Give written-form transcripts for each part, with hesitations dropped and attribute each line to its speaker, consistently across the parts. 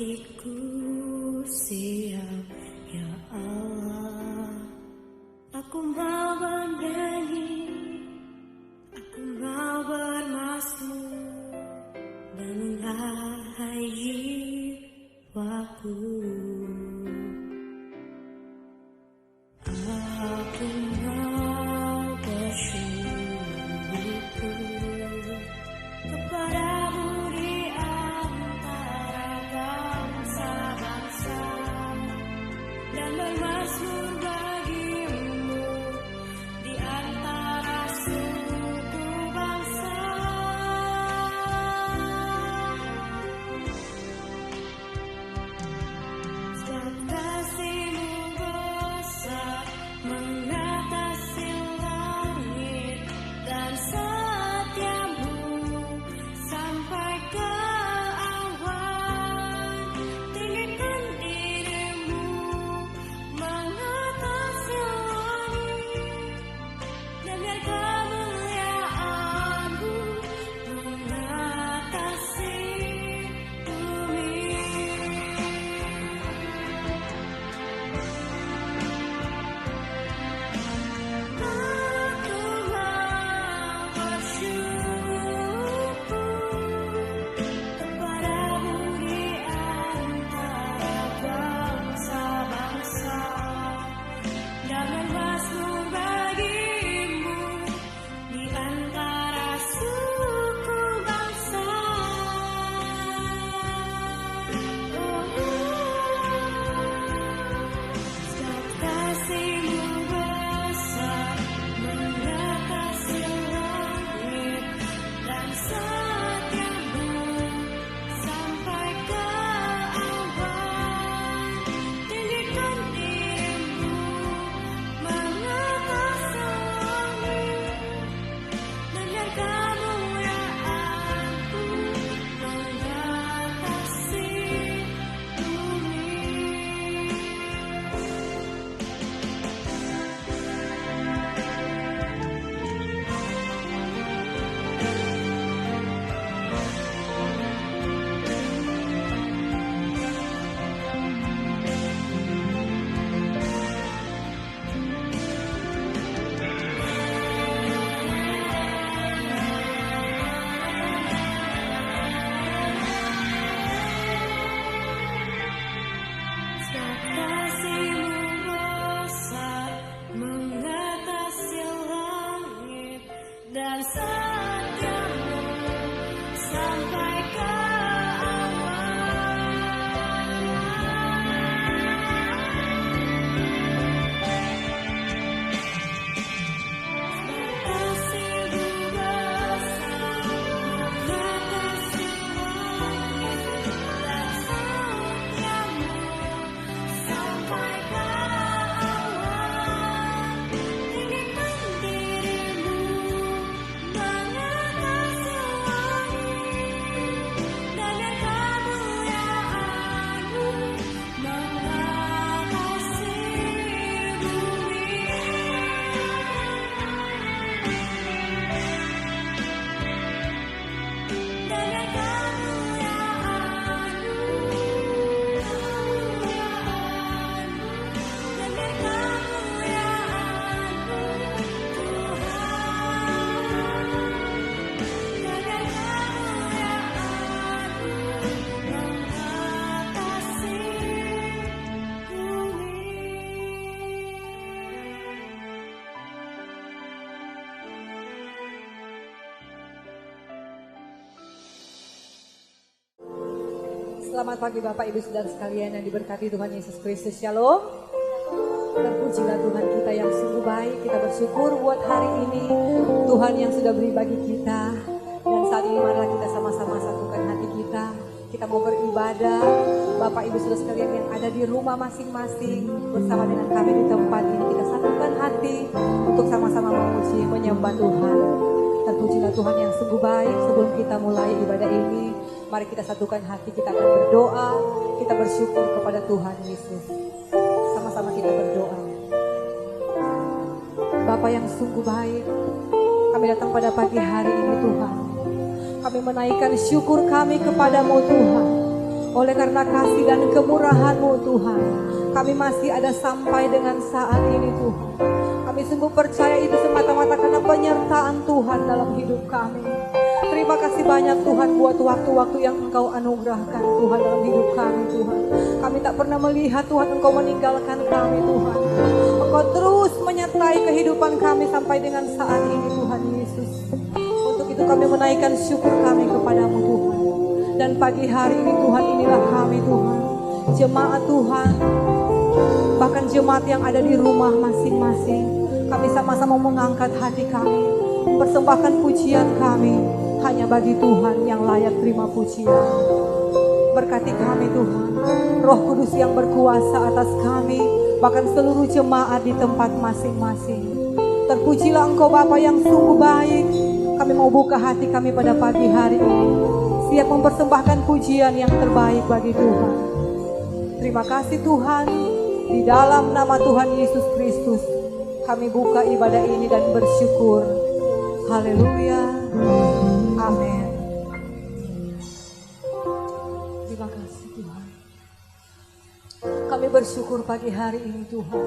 Speaker 1: hatiku siap ya Allah. Aku mau bernyanyi, aku mau bermazmur dan mengarai jiwaku. Aku mau bersyukur kepadamu di antara bangsa-bangsa dan bermazmur bagimu di antara suku bangsa. Sebab kasih-Mu besar mengatasi langit dan setia-Mu sampai ke awan. Tinggikan diri-Mu mengatasi langit dan biar kemuliaan-Mu mengatasi bumi. Aku mau bersyukur kepadamu di antara bangsa-bangsa dan bermazmur bagimu di antara suku bangsa. Sebab kasih-Mu besar mengatasi langit dan setia-Mu sampai ke awan. Tinggikan diri-Mu mengatasi langit dan biar kemuliaan-Mu mengatasi bumi. Sebab kasih-Mu besar mengatasi langit dan setia-Mu sampai ke awan. Kasih-Mu besar mengatasi langit dan setia-Mu sampai ke awan. Tinggikan diri-Mu mengatasi langit dan biar kemuliaan-Mu mengatasi bumi. Dan biar kemuliaan-Mu, dan biar kemuliaan-Mu Tuhan, dan biar kemuliaan-Mu mengatasi bumi.
Speaker 2: Selamat pagi Bapak Ibu Saudara sekalian yang diberkati Tuhan Yesus Kristus. Shalom. Terpujilah Tuhan kita yang sungguh baik. Kita bersyukur buat hari ini Tuhan yang sudah beri bagi kita. Dan saat ini marilah kita sama-sama satukan hati kita. Kita mau beribadah. Bapak Ibu Saudara sekalian yang ada di rumah masing-masing bersama dengan kami di tempat ini, kita satukan hati untuk sama-sama memuji menyembah Tuhan. Terpujilah Tuhan yang sungguh baik. Sebelum kita mulai ibadah ini, mari kita satukan hati, kita akan berdoa, kita bersyukur kepada Tuhan Yesus. Sama-sama kita berdoa. Bapa yang sungguh baik, kami datang pada pagi hari ini Tuhan. Kami menaikkan syukur kami kepadamu Tuhan. Oleh karena kasih dan kemurahan-Mu Tuhan, kami masih ada sampai dengan saat ini Tuhan. Kami sungguh percaya itu semata-mata karena penyertaan Tuhan dalam hidup kami. Terima kasih banyak Tuhan buat waktu-waktu yang Engkau anugerahkan Tuhan dalam hidup kami Tuhan. Kami tak pernah melihat Tuhan Engkau meninggalkan kami Tuhan. Engkau terus menyertai kehidupan kami sampai dengan saat ini Tuhan Yesus. Untuk itu kami menaikkan syukur kami kepadamu Tuhan. Dan pagi hari ini Tuhan, inilah kami Tuhan, jemaat Tuhan, bahkan jemaat yang ada di rumah masing-masing. Kami sama-sama mengangkat hati kami, mempersembahkan pujian kami hanya bagi Tuhan yang layak terima pujian. Berkati kami Tuhan, Roh Kudus yang berkuasa atas kami, bahkan seluruh jemaat di tempat masing-masing. Terpujilah Engkau Bapa yang sungguh baik. Kami mau buka hati kami pada pagi hari ini, siap mempersembahkan pujian yang terbaik bagi Tuhan. Terima kasih Tuhan, di dalam nama Tuhan Yesus Kristus kami buka ibadah ini dan bersyukur. Haleluya, amin. Terima kasih Tuhan. Kami bersyukur pagi hari ini Tuhan,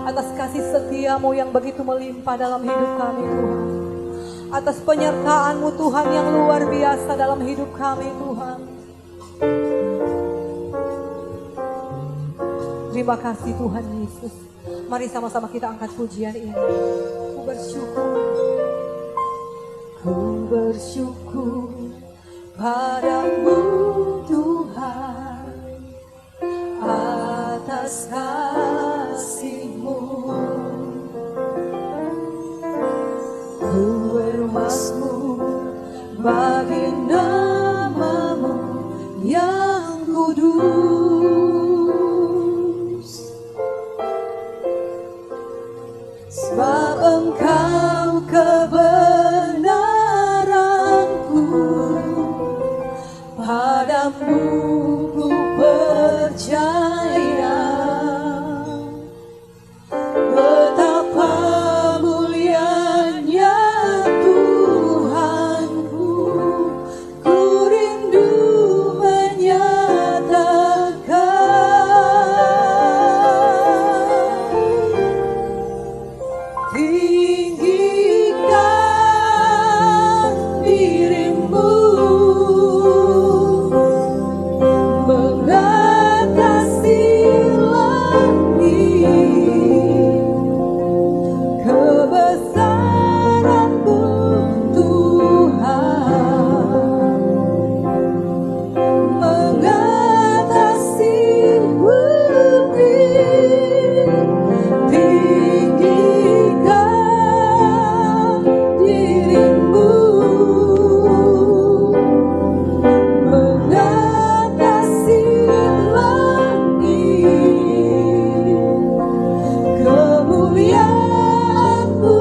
Speaker 2: atas kasih setia-Mu yang begitu melimpah dalam hidup kami Tuhan. Atas penyertaan-Mu Tuhan yang luar biasa dalam hidup kami Tuhan. Terima kasih Tuhan Yesus. Mari sama-sama kita angkat pujian ini. Ku bersyukur, ku bersyukur padamu Tuhan, atas kasih-Mu. Ku bermasmur bagi nama-Mu yang kudus, sebab Engkau kebenaranku, padamu ku percaya. Betapa mulianya Tuhanku, ku rindu menyatakan. Tinggikan diri-Mu mengatasi langit, kebesaran-Mu Tuhan mengatasi bumi. Tinggikan diri-Mu mengatasi langit, kemuliaan-Mu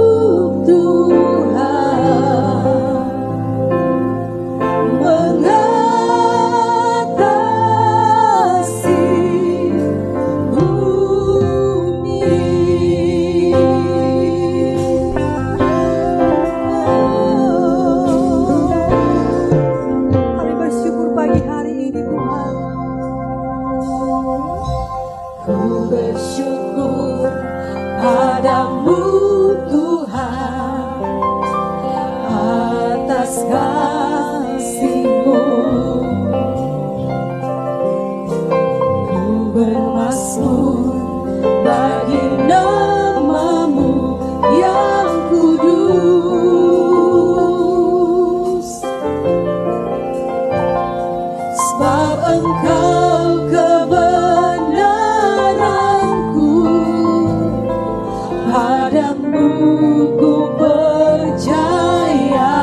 Speaker 2: Tuhan mengatasi bumi. Kami bersyukur pagi hari ini Tuhan. Ku bersyukur padamu Tuhan, atas kasih-Mu. Ku bermasmur bagi nama-Mu yang kudus, sebab Engkau kebenaranku, padamu ku percaya.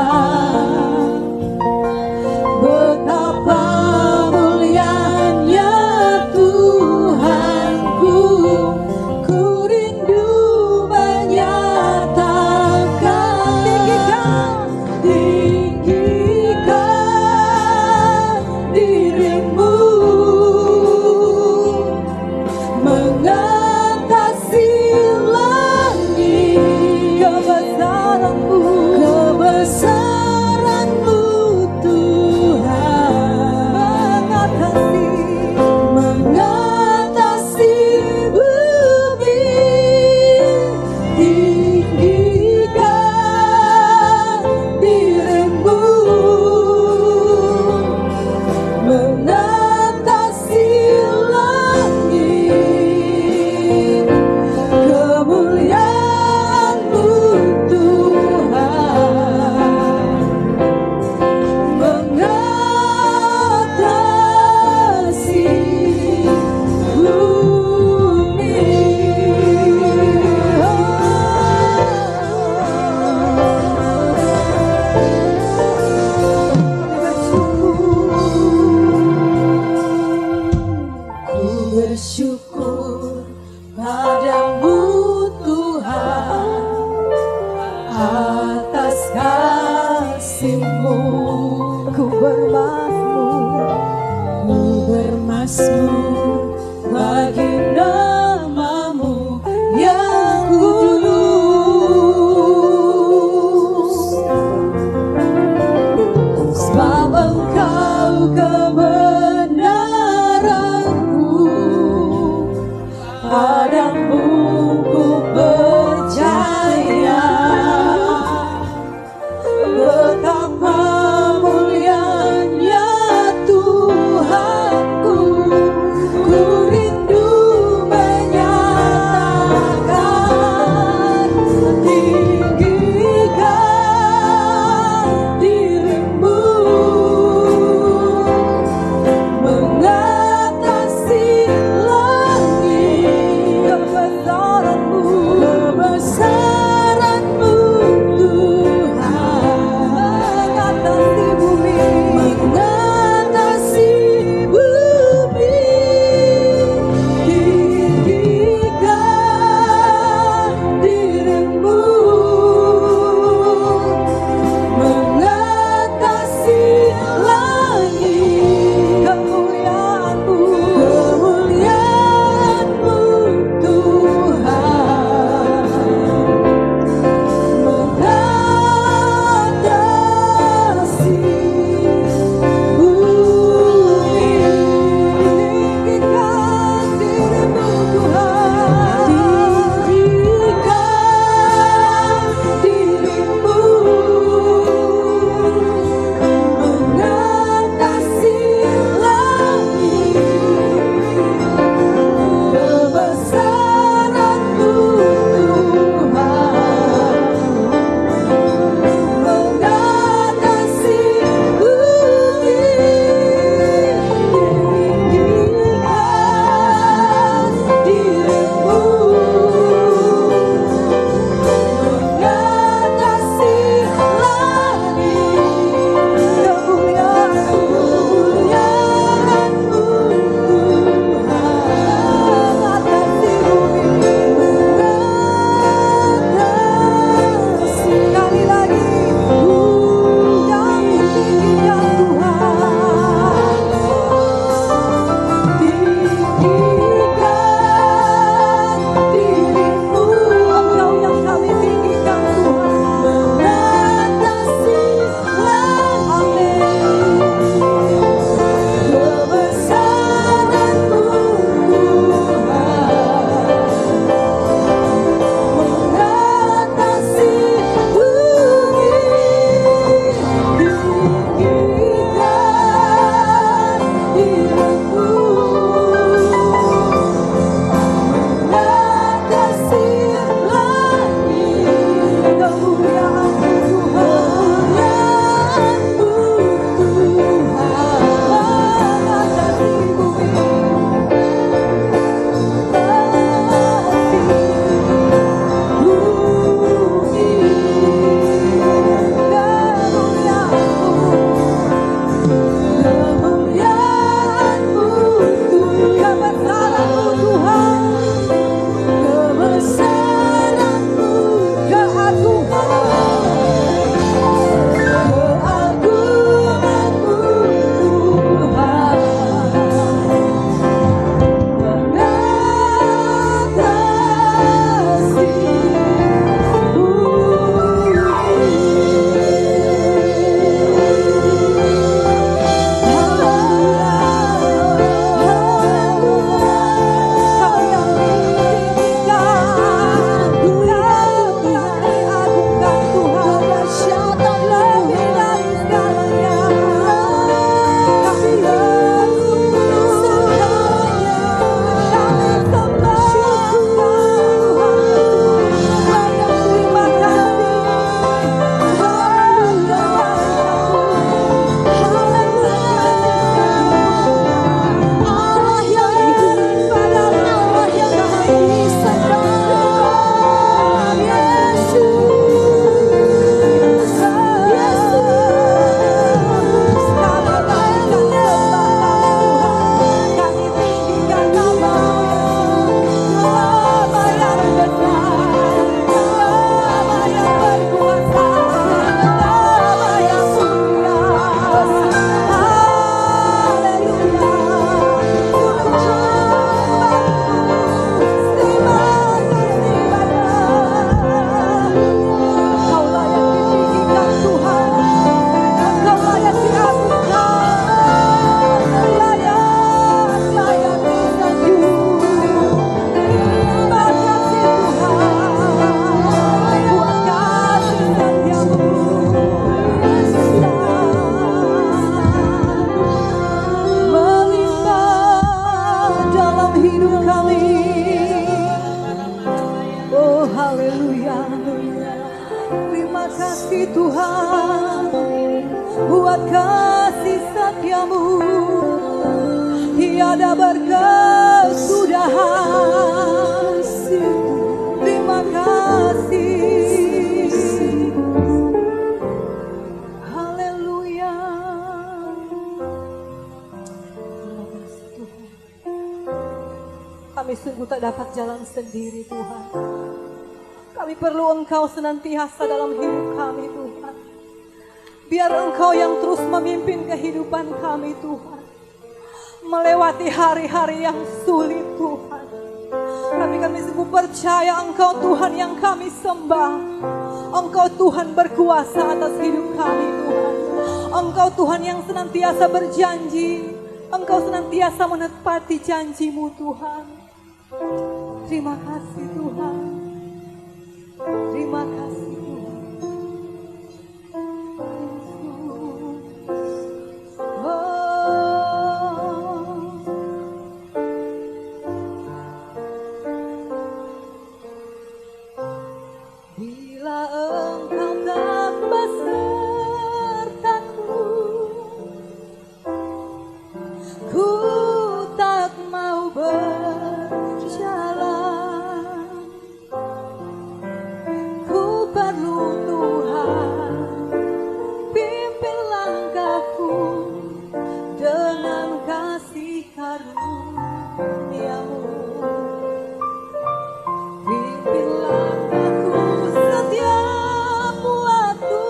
Speaker 2: bermasmur bagi namamu yang kudus, sebab engkau kebenaranku, padamu ku percaya. Betapa mulianya Tuhanku, kasih Tuhan, buat kasih setiamu, tiada berkesudahan. Terima kasih. Haleluya. Terima kasih Tuhan. Kami sungguh tak dapat jalan sendiri Tuhan. Kami perlu Engkau senantiasa dalam hidup kami Tuhan. Biar Engkau yang terus memimpin kehidupan kami Tuhan. Melewati hari-hari yang sulit Tuhan. Tapi kami sungguh percaya Engkau Tuhan yang kami sembah. Engkau Tuhan berkuasa atas hidup kami Tuhan. Engkau Tuhan yang senantiasa berjanji. Engkau senantiasa menepati janji-Mu Tuhan. Terima kasih Tuhan. Terima kasih Tuhan. Bila Engkau tak besertaku, ku tak mau berjalan. Ku perlu Tuhan, pimpin langkahku dengan kasih karunia-Mu. Pimpin langkahku setiap waktu,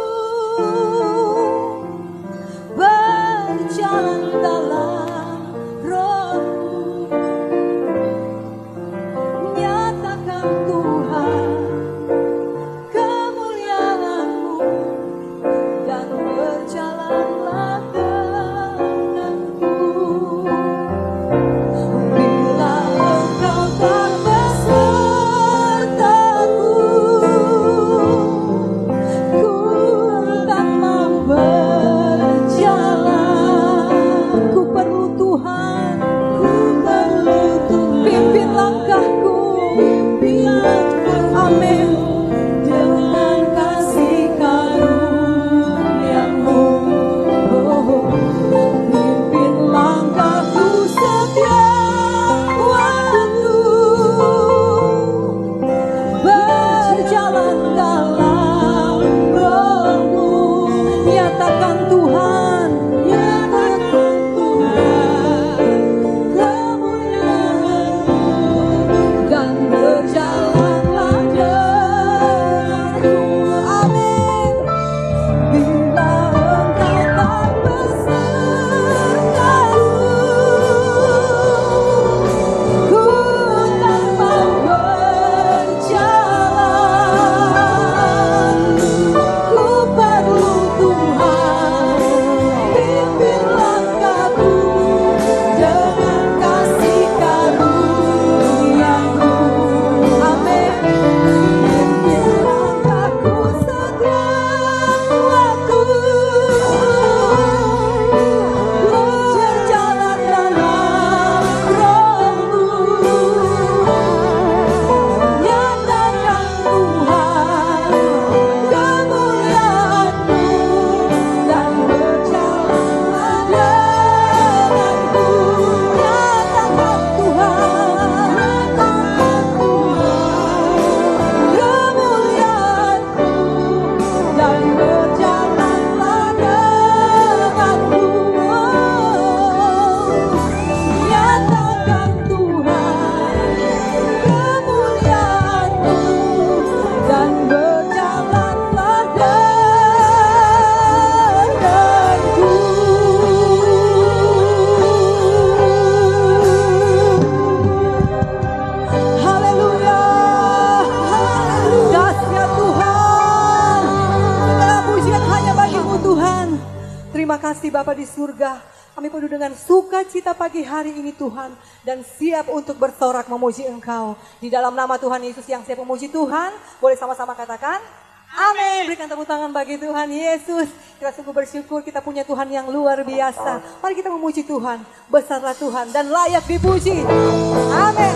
Speaker 2: berjalan dalam Roh-Mu. Nyatakan Tuhan kemuliaan-Mu dan berjalanlah denganku. Bila Engkau tak besertaku, ku tak mau berjalan. Ku perlu Tuhan, pimpin langkahku, amin, dengan kasih karunia-Mu. Pimpin langkahku setiap waktu, berjalan dalam Roh-Mu. Nyatakan Tuhan, kemuliaan-Mu dan berjalanlah denganku. Amin. Bila Engkau tak besertaku, ku tak mau berjalan. Ku perlu Tuhan, pimpin langkahku dengan kasih karunia-Mu. Amin. Pimpin langkahku setiap waktu, berjalan dalam Roh-Mu. Nyatakan Tuhan kemuliaan-Mu dan berjalanlah denganku. Nyatakan Tuhan kemuliaan-Mu dan berjalanlah denganku. Nyatakan Tuhan kemuliaan-Mu dan berjalanlah denganku. Haleluya. Dahsyat Tuhan. Segala pujian hanya bagi-Mu Tuhan. Terima kasih Bapa di surga. Kami penuh dengan sukacita pagi hari ini Tuhan. Dan siap untuk bersorak memuji Engkau. Di dalam nama Tuhan Yesus yang siap memuji Tuhan. Boleh sama-sama katakan amin. Berikan tepuk tangan bagi Tuhan Yesus. Kita sungguh bersyukur kita punya Tuhan yang luar biasa. Mari kita memuji Tuhan. Besarlah Tuhan dan layak dipuji. Amin.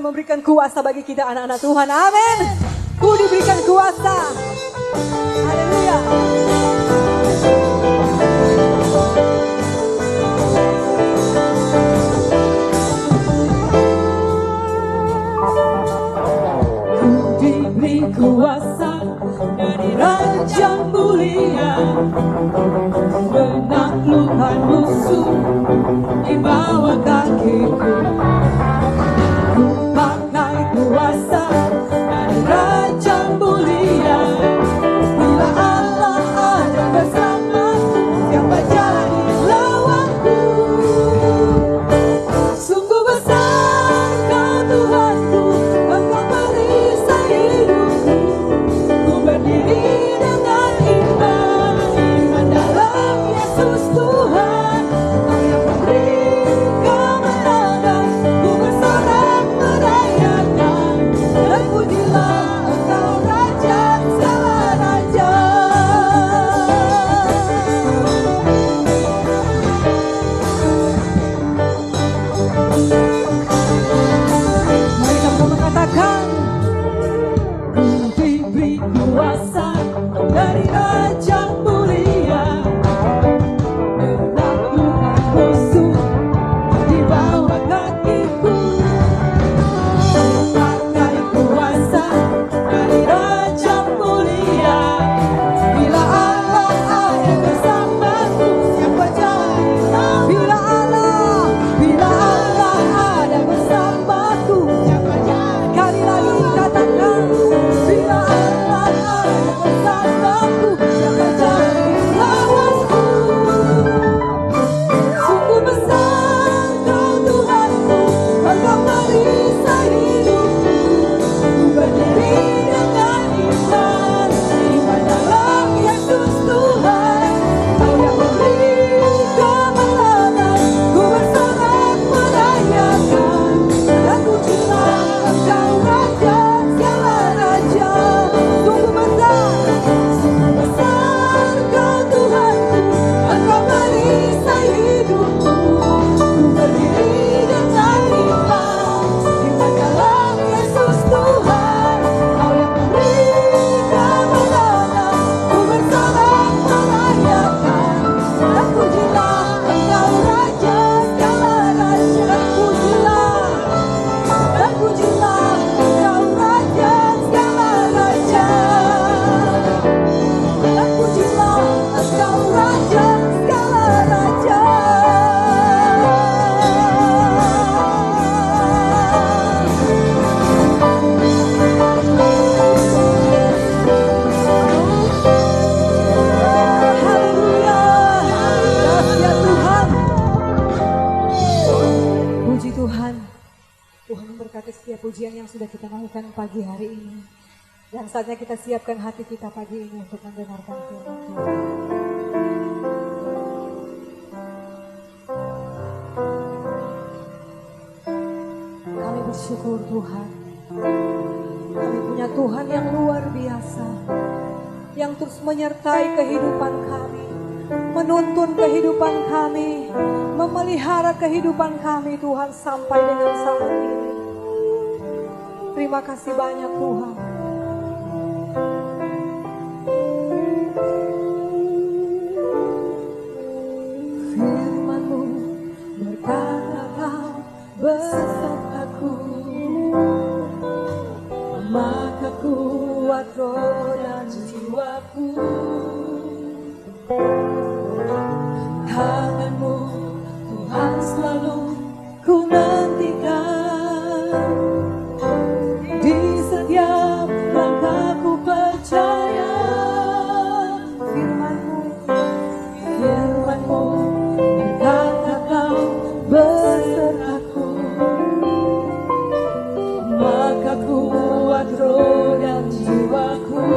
Speaker 2: memberikan kuasa bagi kita anak-anak Tuhan. Amin. Ku diberikan kuasa. Haleluya.
Speaker 3: Ku diberi kuasa dari Raja Mulia, menaklukkan musuh di bawah kakiku. Ku pakai kuasa dari Raja Mulia. Bila Allah ada bersamaku, siapa jadi lawanku? Sungguh besar Kau Tuhanku, Engkau perisai hidupku. Ku berdiri dengan iman dalam Yesus Tuhan. Kau yang memberi kemenangan, ku bersorak merayakan. Terpujilah Engkau Raja segala raja. Mari kita mengatakan, ku diberi kuasa dari Raja Mulia, menaklukkan musuh di bawah kakiku. Pakai kuasa dari Raja Mulia. Bila Allah ada bersamaku, siapa jadi lawanku? Bila Allah ada bersamaku, siapa jadi? Kali lagi katakan, bila Allah ada bersamaku, siapa jadi lawanku? Sungguh besar Kau Tuhanku, Engkau perisai hidupku. Ku berdiri dengan iman dalam Yesus Tuhan. Kau yang memberi kemenangan, ku bersorak merayakan. Terpujilah Engkau Raja segala raja. Sungguh besar Kau Tuhanku, Engkau perisai hidupku. Ku berdiri dengan iman dalam Yesus Tuhan. Kau yang memberi kemenangan, ku bersorak merayakan. Terpujilah Engkau Raja segala raja. Terpujilah Engkau Raja segala raja. Terpujilah Engkau Raja segala raja.
Speaker 2: Haleluya. Kasih Tuhan. Puji Tuhan. Tuhan memberkati setiap pujian yang sudah kita lakukan pagi hari ini. Dan saatnya kita siapkan hati kita pagi ini untuk mendengarkan firman Tuhan. Kami bersyukur Tuhan. Kami punya Tuhan yang luar biasa, yang terus menyertai kehidupan kami, menuntun kehidupan kami, memelihara kehidupan kami Tuhan sampai dengan saat ini. Terima kasih banyak Tuhan.
Speaker 3: Firman-Mu berkata Kau besertaku, maka kuat roh dan jiwaku. Tangan-Mu Tuhan selalu ku nantikan. Di setiap langkahku percaya. Firman-Mu berkata Kau besertaku, maka kuat roh dan jiwaku.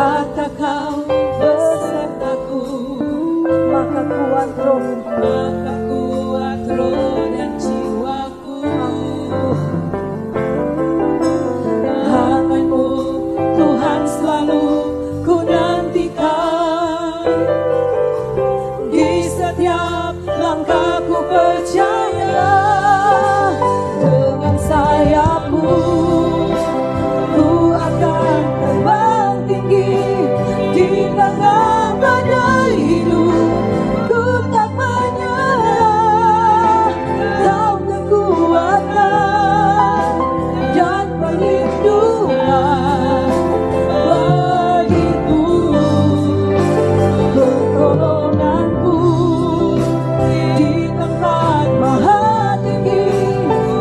Speaker 3: kata kau besertaku,
Speaker 2: maka kuat roh
Speaker 3: maka kuat roh dan jiwaku. Tanganmu Tuhan selalu ku nantikan, di setiap langkahku percaya. Dengan sayapmu ku akan terbang tinggi di tengah badai hidup. Ku tak menyerah, kau kekuatan dan perlindungan bagiku, pertolonganku di tempat maha tinggi.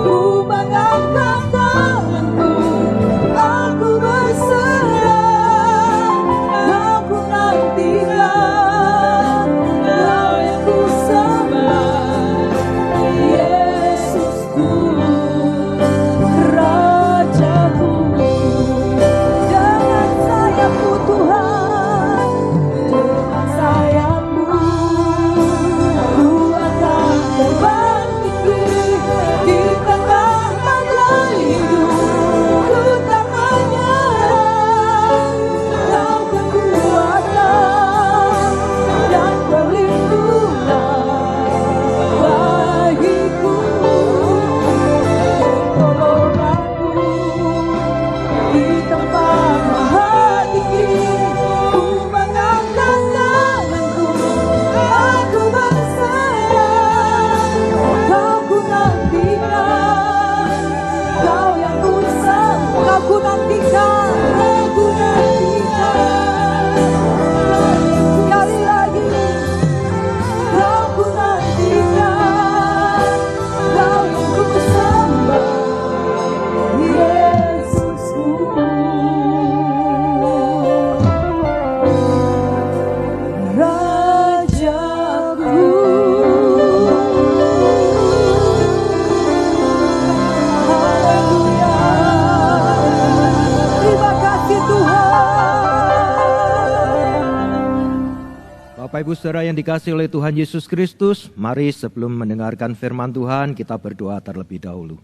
Speaker 3: Ku mengangkat tanganku, aku berserah, kau ku nantikan, kau yang ku sembah, Yesusku, Rajaku. Dengan sayapmu Tuhan, dengan sayapmu ku akan terbang tinggi di tengah badai hidup. Ku tak menyerah, kau kekuatan dan perlindungan bagiku, pertolonganku di tempat maha tinggi. Ku mengangkat tanganku, aku berserah, kau ku nantikan, kau yang ku sembah. Kau ku nantikan, aku nantikan. Sekali lagi, kau ku nantikan, kau yang ku sembah, Yesusku. Rajaku. Haleluya. Terima kasih Tuhan.
Speaker 4: Bapak Ibu Saudara yang dikasihi oleh Tuhan Yesus Kristus, mari sebelum mendengarkan firman Tuhan kita berdoa terlebih dahulu.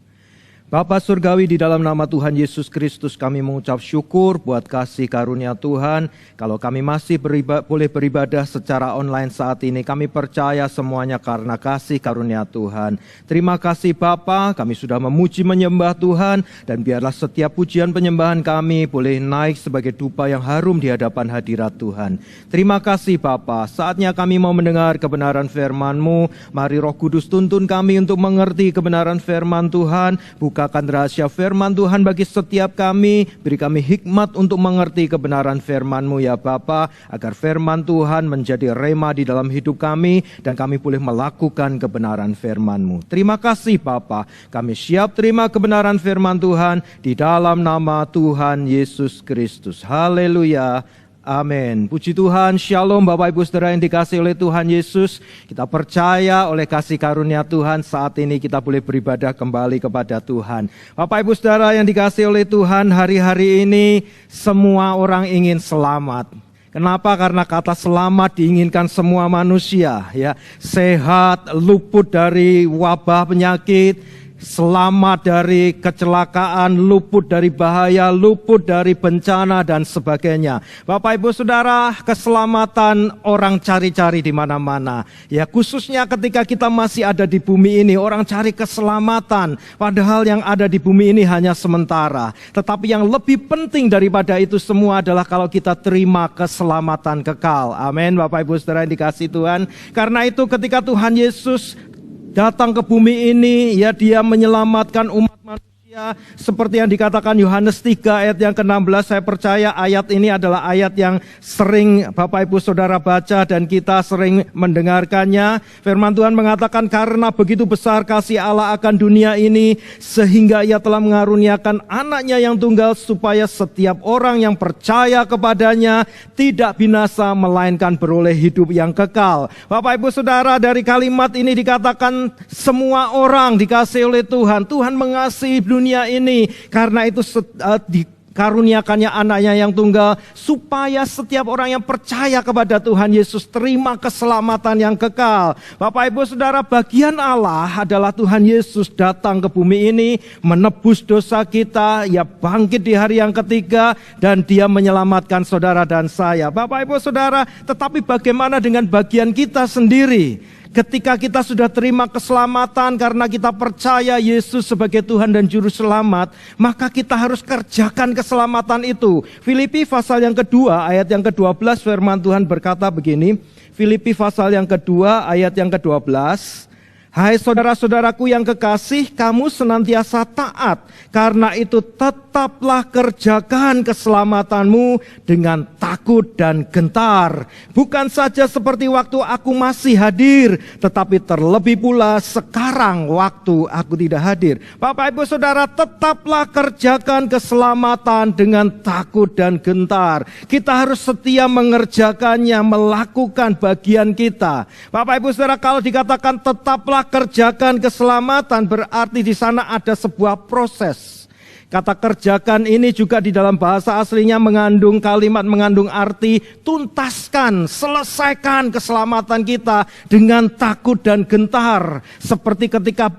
Speaker 4: Bapa Surgawi, di dalam nama Tuhan Yesus Kristus kami mengucap syukur buat kasih karunia Tuhan. Kalau kami masih boleh beribadah secara online saat ini, kami percaya semuanya karena kasih karunia Tuhan. Terima kasih Bapa, kami sudah memuji menyembah Tuhan, dan biarlah setiap pujian penyembahan kami boleh naik sebagai dupa yang harum di hadapan hadirat Tuhan. Terima kasih Bapa, saatnya kami mau mendengar kebenaran firman-Mu. Mari Roh Kudus tuntun kami untuk mengerti kebenaran firman Tuhan. Bukakan rahasia firman Tuhan bagi setiap kami. Beri kami hikmat untuk mengerti kebenaran firman-Mu ya Bapa, agar firman Tuhan menjadi rema di dalam hidup kami dan kami boleh melakukan kebenaran firman-Mu. Terima kasih Bapa, kami siap terima kebenaran firman Tuhan di dalam nama Tuhan Yesus Kristus. Haleluya. Amin. Puji Tuhan, shalom Bapak Ibu Saudara yang dikasihi oleh Tuhan Yesus. Kita percaya oleh kasih karunia Tuhan saat ini kita boleh beribadah kembali kepada Tuhan. Bapak Ibu Saudara yang dikasihi oleh Tuhan, hari-hari ini semua orang ingin selamat. Kenapa? Karena kata selamat diinginkan semua manusia, ya. Sehat, luput dari wabah penyakit, selamat dari kecelakaan, luput dari bahaya, luput dari bencana dan sebagainya. Bapak Ibu Saudara, keselamatan orang cari-cari di mana-mana. Ya, khususnya ketika kita masih ada di bumi ini, orang cari keselamatan. Padahal yang ada di bumi ini hanya sementara. Tetapi yang lebih penting daripada itu semua adalah kalau kita terima keselamatan kekal. Amin, Bapak Ibu Saudara yang dikasihi Tuhan. Karena itu ketika Tuhan Yesus datang ke bumi ini, ya, dia menyelamatkan umat manusia seperti yang dikatakan Yohanes 3 ayat yang ke-16. Saya percaya ayat ini adalah ayat yang sering Bapak Ibu Saudara baca dan kita sering mendengarkannya. Firman Tuhan mengatakan, karena begitu besar kasih Allah akan dunia ini, sehingga Ia telah mengaruniakan anaknya yang tunggal, supaya setiap orang yang percaya kepadanya tidak binasa, melainkan beroleh hidup yang kekal. Bapak Ibu Saudara, dari kalimat ini dikatakan semua orang dikasihi oleh Tuhan. Tuhan mengasihi dunia ini, karena itu dikaruniakannya anaknya yang tunggal, supaya setiap orang yang percaya kepada Tuhan Yesus terima keselamatan yang kekal. Bapak Ibu Saudara, bagian Allah adalah Tuhan Yesus datang ke bumi ini, menebus dosa kita, Ia bangkit di hari yang ketiga, dan Dia menyelamatkan saudara dan saya. Bapak Ibu Saudara, tetapi bagaimana dengan bagian kita sendiri? Ketika kita sudah terima keselamatan karena kita percaya Yesus sebagai Tuhan dan Juru Selamat, maka kita harus kerjakan keselamatan itu. Filipi pasal yang kedua, ayat yang ke-12, firman Tuhan berkata begini. Filipi pasal yang kedua, ayat yang ke-12. Hai saudara-saudaraku yang kekasih, kamu senantiasa taat. Karena itu tetaplah kerjakan keselamatanmu dengan takut dan gentar. Bukan saja seperti waktu aku masih hadir, tetapi terlebih pula sekarang waktu aku tidak hadir. Bapak Ibu Saudara, tetaplah kerjakan keselamatan dengan takut dan gentar. Kita harus setia mengerjakannya, melakukan bagian kita. Bapak Ibu Saudara, kalau dikatakan tetaplah kerjakan keselamatan, berarti di sana ada sebuah proses. Kata kerjakan ini juga di dalam bahasa aslinya mengandung arti tuntaskan, selesaikan keselamatan kita dengan takut dan gentar. Seperti ketika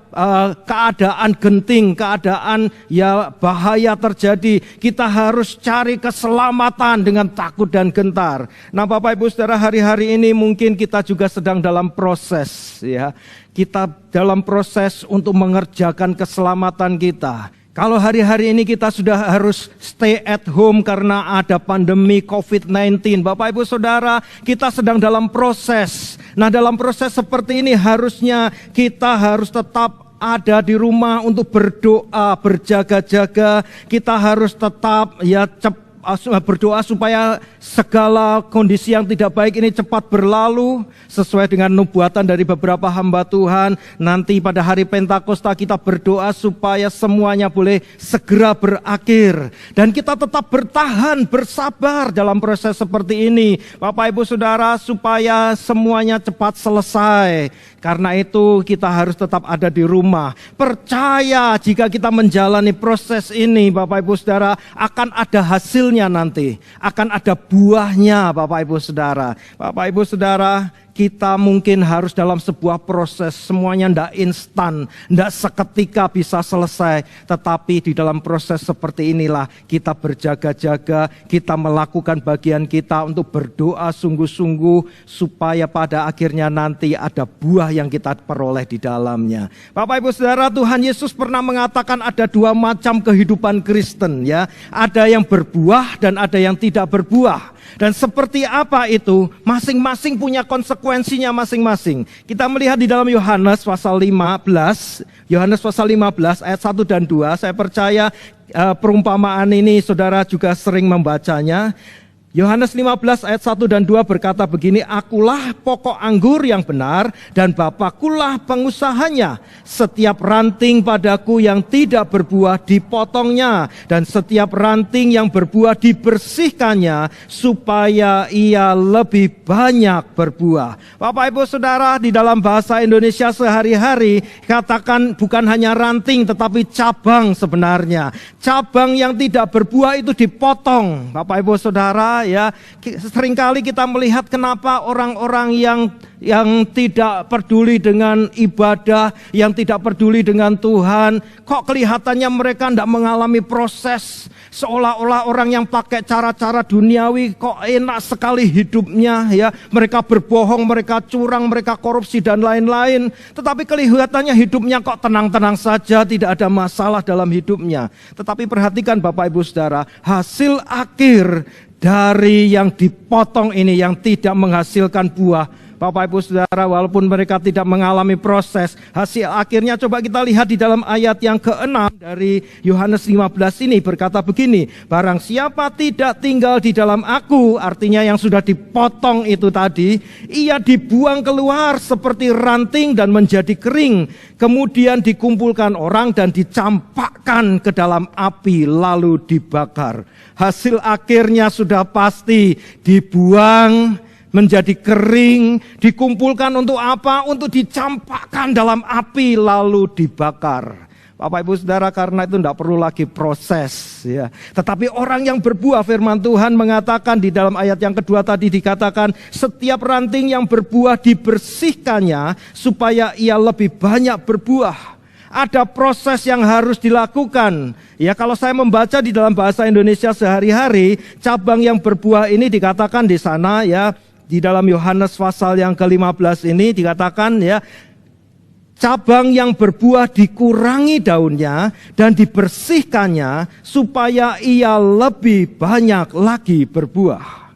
Speaker 4: keadaan genting, keadaan ya bahaya terjadi, kita harus cari keselamatan dengan takut dan gentar. Nah Bapak Ibu Saudara, hari-hari ini mungkin kita juga sedang dalam proses ya. Kita dalam proses untuk mengerjakan keselamatan kita. Kalau hari-hari ini kita sudah harus stay at home karena ada pandemi COVID-19. Bapak Ibu Saudara, kita sedang dalam proses. Nah dalam proses seperti ini harusnya kita harus tetap ada di rumah untuk berdoa, berjaga-jaga. Kita harus tetap berdoa supaya segala kondisi yang tidak baik ini cepat berlalu sesuai dengan nubuatan dari beberapa hamba Tuhan. Nanti pada hari Pentakosta kita berdoa supaya semuanya boleh segera berakhir, dan kita tetap bertahan, bersabar dalam proses seperti ini Bapak Ibu Saudara, supaya semuanya cepat selesai. Karena itu kita harus tetap ada di rumah. Percaya jika kita menjalani proses ini Bapak Ibu Saudara, akan ada hasilnya nanti, akan ada buahnya Bapak Ibu Saudara. Bapak Ibu Saudara, kita mungkin harus dalam sebuah proses, semuanya tidak instan, tidak seketika bisa selesai. Tetapi di dalam proses seperti inilah kita berjaga-jaga, kita melakukan bagian kita untuk berdoa sungguh-sungguh supaya pada akhirnya nanti ada buah yang kita peroleh di dalamnya. Bapak Ibu Saudara, Tuhan Yesus pernah mengatakan ada dua macam kehidupan Kristen ya. Ada yang berbuah dan ada yang tidak berbuah. Dan seperti apa itu? Masing-masing punya konsekuensinya masing-masing. Kita melihat di dalam Yohanes pasal 15, Yohanes pasal 15 ayat 1 dan 2. Saya percaya perumpamaan ini saudara juga sering membacanya. Yohanes 15 ayat 1 dan 2 berkata begini, akulah pokok anggur yang benar dan Bapakulah pengusahanya. Setiap ranting padaku yang tidak berbuah dipotongnya, dan setiap ranting yang berbuah dibersihkannya supaya ia lebih banyak berbuah. Bapak Ibu Saudara, di dalam bahasa Indonesia sehari-hari katakan bukan hanya ranting tetapi cabang sebenarnya. Cabang yang tidak berbuah itu dipotong. Bapak Ibu Saudara, ya, seringkali kita melihat kenapa orang-orang yang tidak peduli dengan ibadah, yang tidak peduli dengan Tuhan, kok kelihatannya mereka tidak mengalami proses, seolah-olah orang yang pakai cara-cara duniawi kok enak sekali hidupnya ya. Mereka berbohong, mereka curang, mereka korupsi dan lain-lain, tetapi kelihatannya hidupnya kok tenang-tenang saja, tidak ada masalah dalam hidupnya. Tetapi perhatikan Bapak Ibu Saudara, hasil akhir dari yang dipotong ini, yang tidak menghasilkan buah, Bapak Ibu Saudara, walaupun mereka tidak mengalami proses, hasil akhirnya coba kita lihat di dalam ayat yang ke-6 dari Yohanes 15 ini berkata begini, barang siapa tidak tinggal di dalam aku, artinya yang sudah dipotong itu tadi, ia dibuang keluar seperti ranting dan menjadi kering, kemudian dikumpulkan orang dan dicampakkan ke dalam api lalu dibakar. Hasil akhirnya sudah pasti, dibuang, menjadi kering, dikumpulkan untuk apa? Untuk dicampakkan dalam api lalu dibakar. Bapak Ibu Saudara, karena itu tidak perlu lagi proses ya. Tetapi orang yang berbuah, firman Tuhan mengatakan di dalam ayat yang kedua tadi dikatakan, setiap ranting yang berbuah dibersihkannya supaya ia lebih banyak berbuah. Ada proses yang harus dilakukan. Ya, kalau saya membaca di dalam bahasa Indonesia sehari-hari, cabang yang berbuah ini dikatakan di sana ya, di dalam Yohanes pasal yang ke-15 ini dikatakan ya, cabang yang berbuah dikurangi daunnya dan dibersihkannya supaya ia lebih banyak lagi berbuah.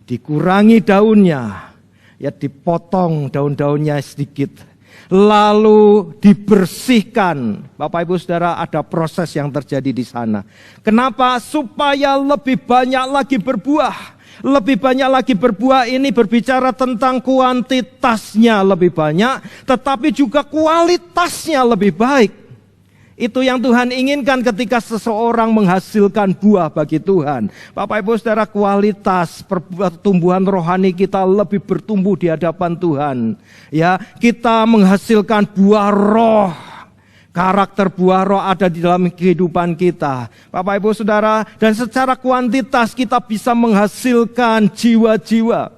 Speaker 4: Dikurangi daunnya, ya dipotong daun-daunnya sedikit. Lalu dibersihkan. Bapak Ibu Saudara, ada proses yang terjadi di sana. Kenapa? Supaya lebih banyak lagi berbuah. Lebih banyak lagi berbuah ini berbicara tentang kuantitasnya lebih banyak, tetapi juga kualitasnya lebih baik. Itu yang Tuhan inginkan ketika seseorang menghasilkan buah bagi Tuhan. Bapak Ibu Saudara, kualitas pertumbuhan rohani kita lebih bertumbuh di hadapan Tuhan. Ya, kita menghasilkan buah roh. Karakter buah roh ada di dalam kehidupan kita. Bapak Ibu Saudara, dan secara kuantitas kita bisa menghasilkan jiwa-jiwa.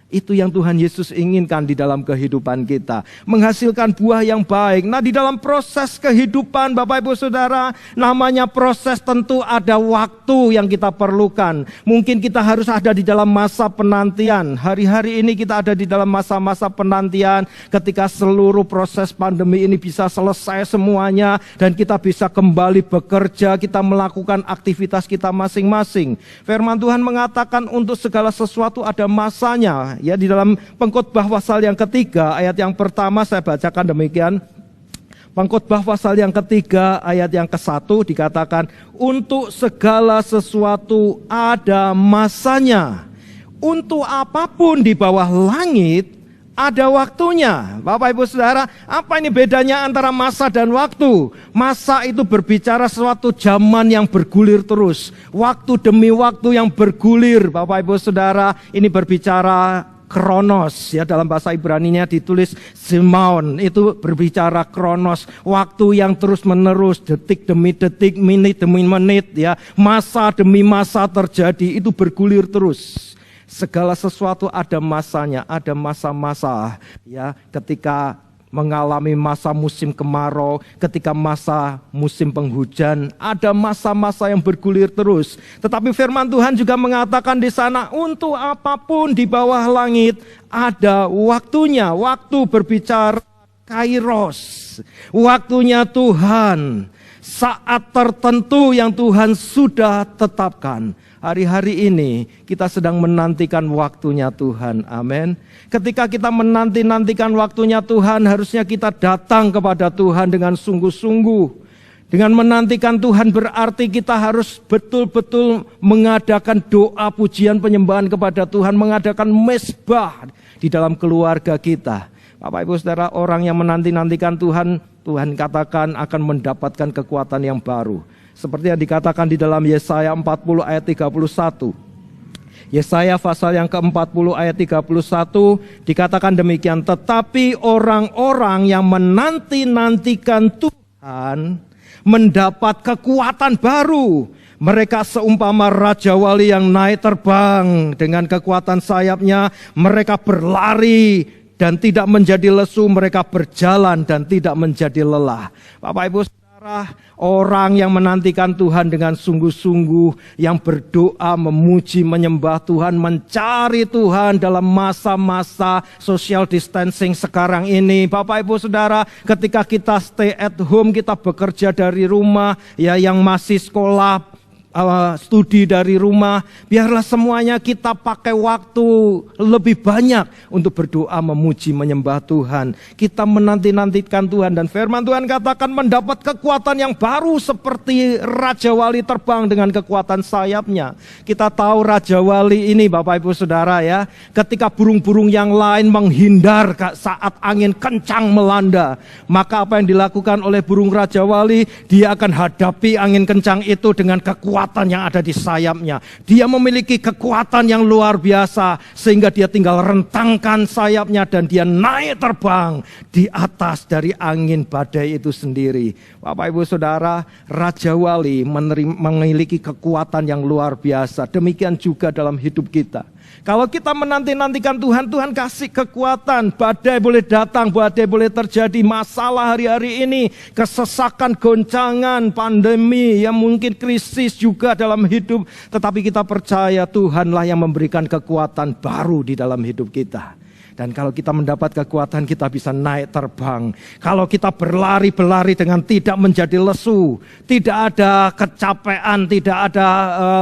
Speaker 4: Itu yang Tuhan Yesus inginkan di dalam kehidupan kita. Menghasilkan buah yang baik. Nah, di dalam proses kehidupan Bapak Ibu Saudara, namanya proses, tentu ada waktu yang kita perlukan. Mungkin kita harus ada di dalam masa penantian. Hari-hari ini kita ada di dalam masa-masa penantian ketika seluruh proses pandemi ini bisa selesai semuanya dan kita bisa kembali bekerja, kita melakukan aktivitas kita masing-masing. Firman Tuhan mengatakan untuk segala sesuatu ada masanya. Ya, di dalam Pengkhotbah pasal yang ketiga, ayat yang pertama saya bacakan demikian. Pengkhotbah pasal yang ketiga, ayat yang ke-1 dikatakan, untuk segala sesuatu ada masanya. Untuk apapun di bawah langit ada waktunya. Bapak Ibu Saudara, apa ini bedanya antara masa dan waktu? Masa itu berbicara suatu zaman yang bergulir terus. Waktu demi waktu yang bergulir. Bapak Ibu Saudara, ini berbicara kronos, ya, dalam bahasa Ibrani-nya ditulis Zemaon, itu berbicara kronos, waktu yang terus menerus, detik demi detik, menit demi menit, ya, masa demi masa terjadi, itu bergulir terus. Segala sesuatu ada masanya, ada masa-masa, ya, ketika mengalami masa musim kemarau, ketika masa musim penghujan, ada masa-masa yang bergulir terus. Tetapi firman Tuhan juga mengatakan di sana, untuk apapun di bawah langit ada waktunya. Waktu berbicara kairos, waktunya Tuhan, saat tertentu yang Tuhan sudah tetapkan. Hari-hari ini kita sedang menantikan waktunya Tuhan, amin. Ketika kita menanti-nantikan waktunya Tuhan, harusnya kita datang kepada Tuhan dengan sungguh-sungguh. Dengan menantikan Tuhan berarti kita harus betul-betul mengadakan doa, pujian, penyembahan kepada Tuhan, mengadakan mezbah di dalam keluarga kita. Bapak Ibu Saudara, orang yang menanti-nantikan Tuhan, Tuhan katakan akan mendapatkan kekuatan yang baru. Seperti yang dikatakan di dalam Yesaya 40 ayat 31. Yesaya pasal yang ke-40 ayat 31 dikatakan demikian. Tetapi orang-orang yang menanti-nantikan Tuhan mendapat kekuatan baru. Mereka seumpama Raja Wali yang naik terbang dengan kekuatan sayapnya. Mereka berlari dan tidak menjadi lesu. Mereka berjalan dan tidak menjadi lelah. Bapak Ibu, orang yang menantikan Tuhan dengan sungguh-sungguh, yang berdoa, memuji, menyembah Tuhan, mencari Tuhan dalam masa-masa social distancing sekarang ini. Bapak Ibu Saudara, ketika kita stay at home, kita bekerja dari rumah, ya, yang masih sekolah, studi dari rumah, biarlah semuanya kita pakai waktu lebih banyak untuk berdoa, memuji, menyembah Tuhan. Kita menanti-nantikan Tuhan, dan firman Tuhan katakan mendapat kekuatan yang baru seperti Raja Wali terbang dengan kekuatan sayapnya. Kita tahu Raja Wali ini, Bapak Ibu Saudara, ya, ketika burung-burung yang lain menghindar saat angin kencang melanda, maka apa yang dilakukan oleh burung Raja Wali, dia akan hadapi angin kencang itu dengan kekuatan kekuatan yang ada di sayapnya. Dia memiliki kekuatan yang luar biasa sehingga dia tinggal rentangkan sayapnya dan dia naik terbang di atas dari angin badai itu sendiri. Bapak Ibu Saudara, Raja Wali memiliki kekuatan yang luar biasa. Demikian juga dalam hidup kita. Kalau kita menanti-nantikan Tuhan, Tuhan kasih kekuatan. Badai boleh datang, badai boleh terjadi. Masalah hari-hari ini, kesesakan, goncangan, pandemi, yang mungkin krisis juga dalam hidup. Tetapi kita percaya Tuhanlah yang memberikan kekuatan baru di dalam hidup kita. Dan kalau kita mendapat kekuatan, kita bisa naik terbang. Kalau kita berlari-berlari dengan tidak menjadi lesu, tidak ada kecapean, tidak ada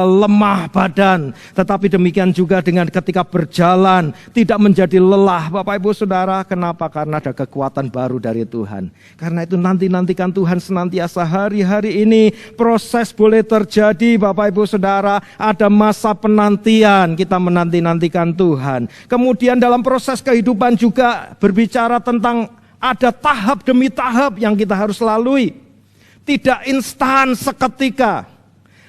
Speaker 4: lemah badan. Tetapi demikian juga dengan ketika berjalan, tidak menjadi lelah. Bapak Ibu Saudara, kenapa? Karena ada kekuatan baru dari Tuhan. Karena itu nantikan Tuhan senantiasa hari-hari ini. Proses boleh terjadi Bapak Ibu Saudara. Ada masa penantian, kita menanti-nantikan Tuhan. Kemudian dalam proses kehidupan juga berbicara tentang ada tahap demi tahap yang kita harus lalui. Tidak instan seketika.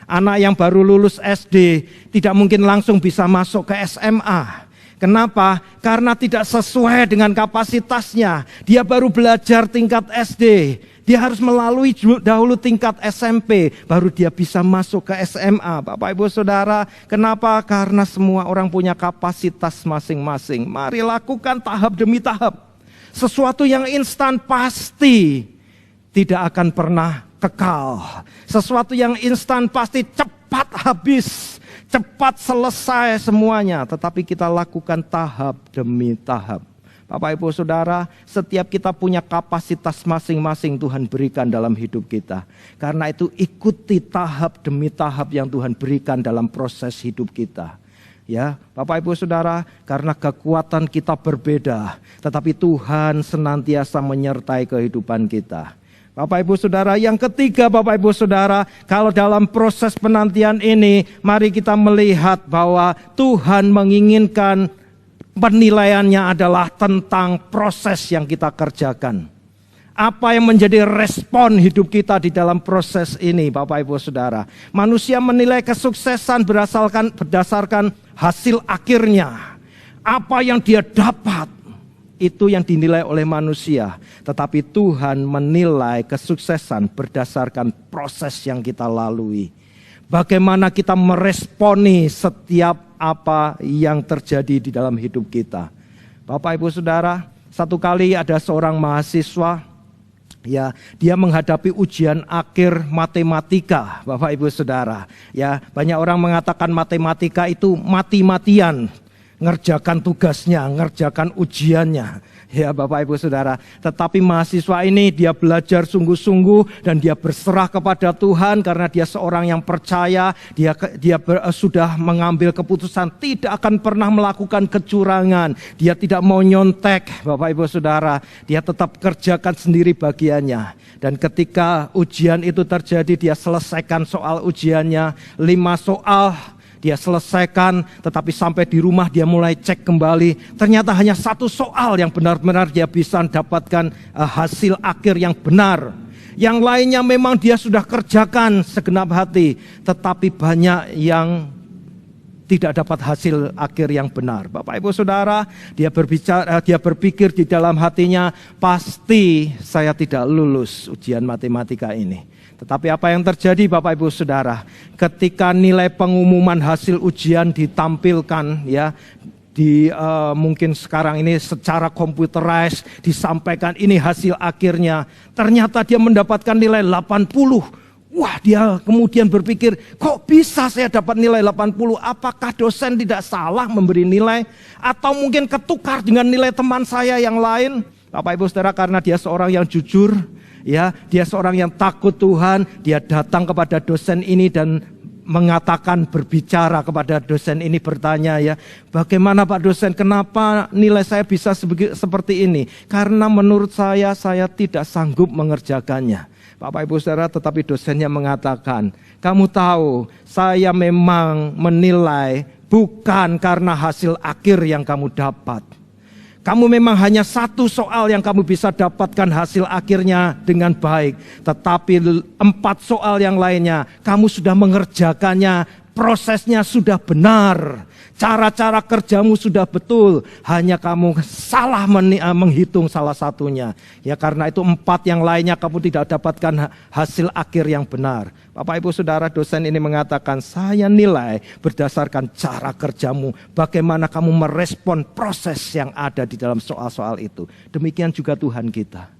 Speaker 4: Anak yang baru lulus SD tidak mungkin langsung bisa masuk ke SMA. Kenapa? Karena tidak sesuai dengan kapasitasnya. Dia baru belajar tingkat SD. Dia harus melalui dahulu tingkat SMP, baru dia bisa masuk ke SMA. Bapak Ibu Saudara, kenapa? Karena semua orang punya kapasitas masing-masing. Mari lakukan tahap demi tahap. Sesuatu yang instan pasti tidak akan pernah kekal. Sesuatu yang instan pasti cepat habis, cepat selesai semuanya. Tetapi kita lakukan tahap demi tahap. Bapak Ibu Saudara, setiap kita punya kapasitas masing-masing Tuhan berikan dalam hidup kita. Karena itu ikuti tahap demi tahap yang Tuhan berikan dalam proses hidup kita. Ya, Bapak Ibu Saudara, karena kekuatan kita berbeda, tetapi Tuhan senantiasa menyertai kehidupan kita. Bapak Ibu Saudara, yang ketiga Bapak Ibu Saudara, kalau dalam proses penantian ini, mari kita melihat bahwa Tuhan menginginkan penilaiannya adalah tentang proses yang kita kerjakan. Apa yang menjadi respon hidup kita di dalam proses ini Bapak Ibu Saudara. Manusia menilai kesuksesan berdasarkan hasil akhirnya. Apa yang dia dapat, itu yang dinilai oleh manusia. Tetapi Tuhan menilai kesuksesan berdasarkan proses yang kita lalui. Bagaimana kita meresponi setiap apa yang terjadi di dalam hidup kita. Bapak Ibu Saudara, satu kali ada seorang mahasiswa, ya, dia menghadapi ujian akhir matematika, Bapak Ibu Saudara. Ya, banyak orang mengatakan matematika itu mati-matian, ngerjakan tugasnya, ngerjakan ujiannya. Ya Bapak Ibu Saudara, tetapi mahasiswa ini dia belajar sungguh-sungguh dan dia berserah kepada Tuhan karena dia seorang yang percaya, dia sudah mengambil keputusan tidak akan pernah melakukan kecurangan. Dia tidak mau nyontek Bapak Ibu Saudara, dia tetap kerjakan sendiri bagiannya. Dan ketika ujian itu terjadi, dia selesaikan soal ujiannya, 5 soal. Dia selesaikan, tetapi sampai di rumah dia mulai cek kembali. Ternyata hanya 1 soal yang benar-benar dia bisa dapatkan hasil akhir yang benar. Yang lainnya memang dia sudah kerjakan segenap hati, tetapi banyak yang tidak dapat hasil akhir yang benar. Bapak Ibu Saudara, dia berpikir di dalam hatinya, pasti saya tidak lulus ujian matematika ini. Tetapi apa yang terjadi Bapak Ibu Saudara, ketika nilai pengumuman hasil ujian ditampilkan, ya, mungkin sekarang ini secara computerized disampaikan ini hasil akhirnya, ternyata dia mendapatkan nilai 80. Wah, dia kemudian berpikir, kok bisa saya dapat nilai 80? Apakah dosen tidak salah memberi nilai? Atau mungkin ketukar dengan nilai teman saya yang lain? Bapak Ibu Saudara, karena dia seorang yang jujur, ya, dia seorang yang takut Tuhan, dia datang kepada dosen ini dan mengatakan, berbicara kepada dosen ini, bertanya, ya, bagaimana Pak dosen, kenapa nilai saya bisa seperti ini? Karena menurut saya tidak sanggup mengerjakannya. Bapak Ibu Saudara, tetapi dosennya mengatakan, kamu tahu saya memang menilai bukan karena hasil akhir yang kamu dapat. Kamu memang hanya satu soal yang kamu bisa dapatkan hasil akhirnya dengan baik. Tetapi 4 soal yang lainnya, kamu sudah mengerjakannya, prosesnya sudah benar. Cara-cara kerjamu sudah betul, hanya kamu salah menghitung salah satunya. Ya karena itu 4 yang lainnya kamu tidak dapatkan hasil akhir yang benar. Bapak Ibu Saudara, dosen ini mengatakan, saya nilai berdasarkan cara kerjamu, bagaimana kamu merespon proses yang ada di dalam soal-soal itu. Demikian juga Tuhan kita.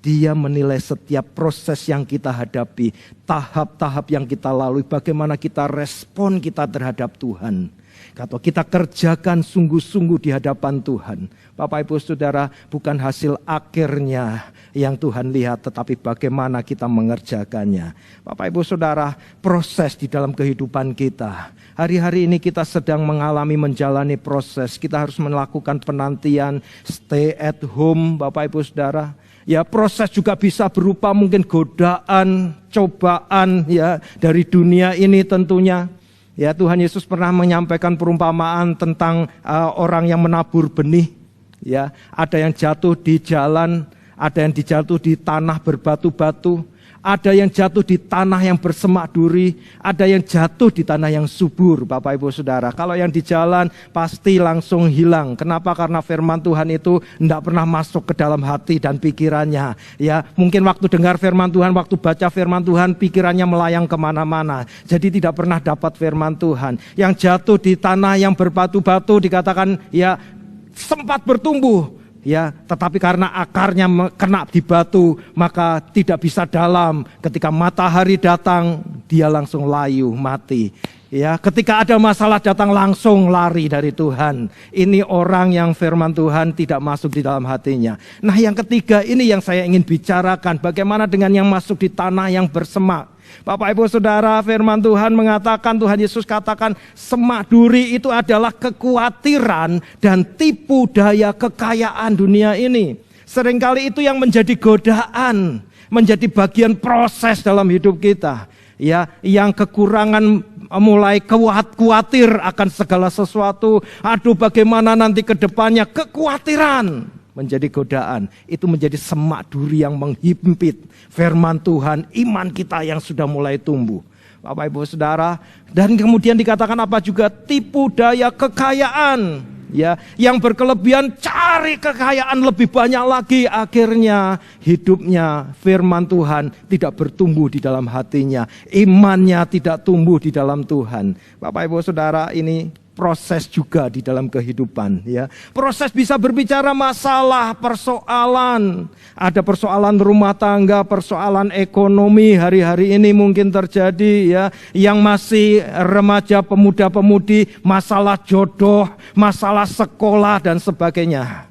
Speaker 4: Dia menilai setiap proses yang kita hadapi, tahap-tahap yang kita lalui, bagaimana kita respon kita terhadap Tuhan. Kalau kita kerjakan sungguh-sungguh di hadapan Tuhan, Bapak Ibu Saudara, bukan hasil akhirnya yang Tuhan lihat, tetapi bagaimana kita mengerjakannya. Bapak Ibu Saudara, proses di dalam kehidupan kita. Hari-hari ini kita sedang menjalani proses. Kita harus melakukan penantian, stay at home, Bapak Ibu Saudara. Ya, proses juga bisa berupa mungkin godaan, cobaan ya dari dunia ini tentunya. Ya, Tuhan Yesus pernah menyampaikan perumpamaan tentang orang yang menabur benih. Ya, ada yang jatuh di jalan, ada yang jatuh di tanah berbatu-batu, ada yang jatuh di tanah yang bersemak duri, ada yang jatuh di tanah yang subur, Bapak Ibu Saudara. Kalau yang di jalan pasti langsung hilang. Kenapa? Karena firman Tuhan itu tidak pernah masuk ke dalam hati dan pikirannya. Ya, mungkin waktu dengar firman Tuhan, waktu baca firman Tuhan, pikirannya melayang kemana-mana. Jadi tidak pernah dapat firman Tuhan. Yang jatuh di tanah yang berbatu-batu dikatakan ya sempat bertumbuh. Ya, tetapi karena akarnya kena di batu, maka tidak bisa dalam. Ketika matahari datang, dia langsung layu, mati. Ya, ketika ada masalah datang langsung lari dari Tuhan. Ini orang yang firman Tuhan tidak masuk di dalam hatinya. Nah, yang ketiga ini yang saya ingin bicarakan. Bagaimana dengan yang masuk di tanah yang bersemak? Bapak Ibu Saudara, firman Tuhan mengatakan, Tuhan Yesus katakan, semak duri itu adalah kekhawatiran dan tipu daya kekayaan dunia ini. Seringkali itu yang menjadi godaan, menjadi bagian proses dalam hidup kita. Ya, yang kekurangan mulai khawatir akan segala sesuatu. Aduh, bagaimana nanti ke depannya, kekhawatiran menjadi godaan. Itu menjadi semak duri yang menghimpit firman Tuhan, iman kita yang sudah mulai tumbuh. Bapak Ibu Saudara, dan kemudian dikatakan apa juga, tipu daya kekayaan. Ya, yang berkelebihan cari kekayaan lebih banyak lagi, akhirnya hidupnya firman Tuhan tidak bertumbuh di dalam hatinya, imannya tidak tumbuh di dalam Tuhan. Bapak Ibu Saudara, ini proses juga di dalam kehidupan ya. Proses bisa berbicara masalah, persoalan. Ada persoalan rumah tangga, persoalan ekonomi hari-hari ini mungkin terjadi ya. Yang masih remaja, pemuda-pemudi, masalah jodoh, masalah sekolah dan sebagainya.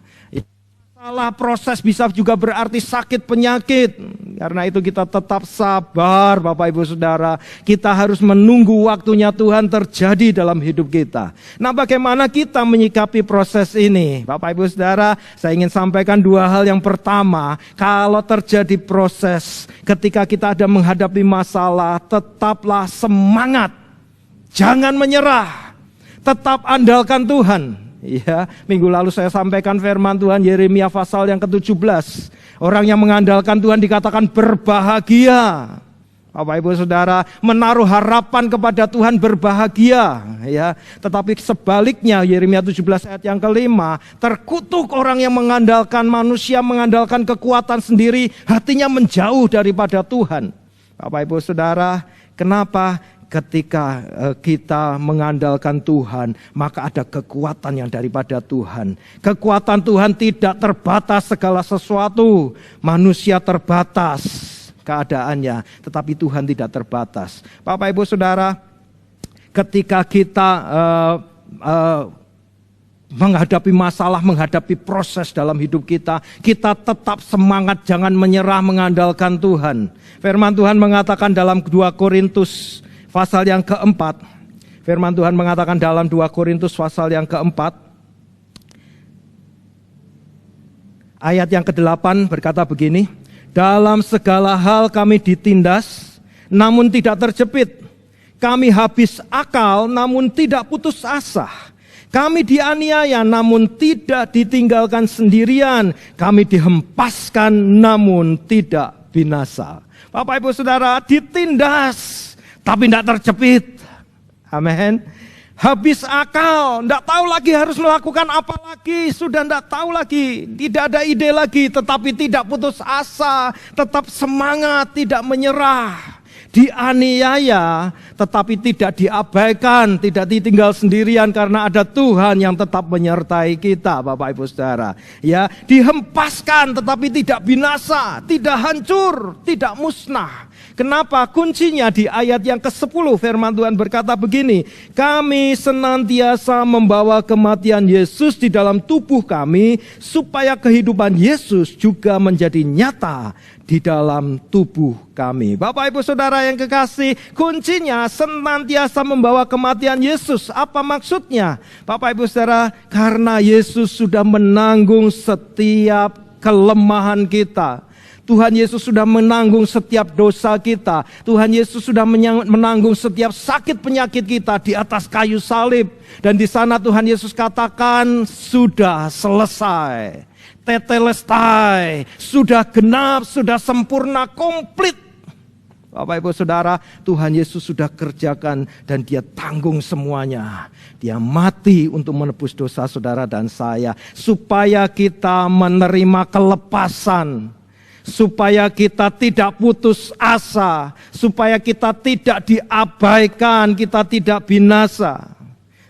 Speaker 4: Masalah proses bisa juga berarti sakit penyakit. Karena itu kita tetap sabar Bapak Ibu Saudara. Kita harus menunggu waktunya Tuhan terjadi dalam hidup kita. Nah, bagaimana kita menyikapi proses ini? Bapak Ibu Saudara, saya ingin sampaikan 2 hal. Yang pertama, kalau terjadi proses, ketika kita ada menghadapi masalah, tetaplah semangat. Jangan menyerah. Tetap andalkan Tuhan. Ya, minggu lalu saya sampaikan firman Tuhan Yeremia pasal yang ke-17. Orang yang mengandalkan Tuhan dikatakan berbahagia. Bapak Ibu Saudara, menaruh harapan kepada Tuhan berbahagia ya. Tetapi sebaliknya Yeremia 17 ayat yang kelima, terkutuk orang yang mengandalkan manusia, mengandalkan kekuatan sendiri, hatinya menjauh daripada Tuhan. Bapak Ibu Saudara, kenapa? Ketika kita mengandalkan Tuhan, maka ada kekuatan yang daripada Tuhan. Kekuatan Tuhan tidak terbatas segala sesuatu. Manusia terbatas keadaannya, tetapi Tuhan tidak terbatas. Bapak Ibu Saudara, ketika kita menghadapi masalah, menghadapi proses dalam hidup kita, kita tetap semangat, jangan menyerah mengandalkan Tuhan. Firman Tuhan mengatakan dalam 2 Korintus pasal yang keempat, firman Tuhan mengatakan dalam 2 Korintus pasal yang keempat, ayat yang ke-8 berkata begini, dalam segala hal kami ditindas, namun tidak terjepit. Kami habis akal, namun tidak putus asa. Kami dianiaya namun tidak ditinggalkan sendirian. Kami dihempaskan namun tidak binasa. Bapak Ibu Saudara, ditindas tapi tidak terjepit. Amin. Habis akal, tidak tahu lagi harus melakukan apa lagi, sudah tidak tahu lagi, tidak ada ide lagi, tetapi tidak putus asa, tetap semangat, tidak menyerah. Dianiaya tetapi tidak diabaikan, tidak ditinggal sendirian karena ada Tuhan yang tetap menyertai kita, Bapak Ibu Saudara. Ya, dihempaskan tetapi tidak binasa, tidak hancur, tidak musnah. Kenapa? Kuncinya di ayat yang ke-10 firman Tuhan berkata begini, kami senantiasa membawa kematian Yesus di dalam tubuh kami supaya kehidupan Yesus juga menjadi nyata di dalam tubuh kami. Bapak Ibu Saudara yang kekasih, kuncinya senantiasa membawa kematian Yesus. Apa maksudnya? Bapak Ibu Saudara, karena Yesus sudah menanggung setiap kelemahan kita. Tuhan Yesus sudah menanggung setiap dosa kita. Tuhan Yesus sudah menanggung setiap sakit penyakit kita di atas kayu salib. Dan di sana Tuhan Yesus katakan, sudah selesai. Tetelestai, sudah genap, sudah sempurna, komplit. Bapak Ibu Saudara, Tuhan Yesus sudah kerjakan dan Dia tanggung semuanya. Dia mati untuk menebus dosa saudara dan saya, supaya kita menerima kelepasan, supaya kita tidak putus asa, supaya kita tidak diabaikan, kita tidak binasa.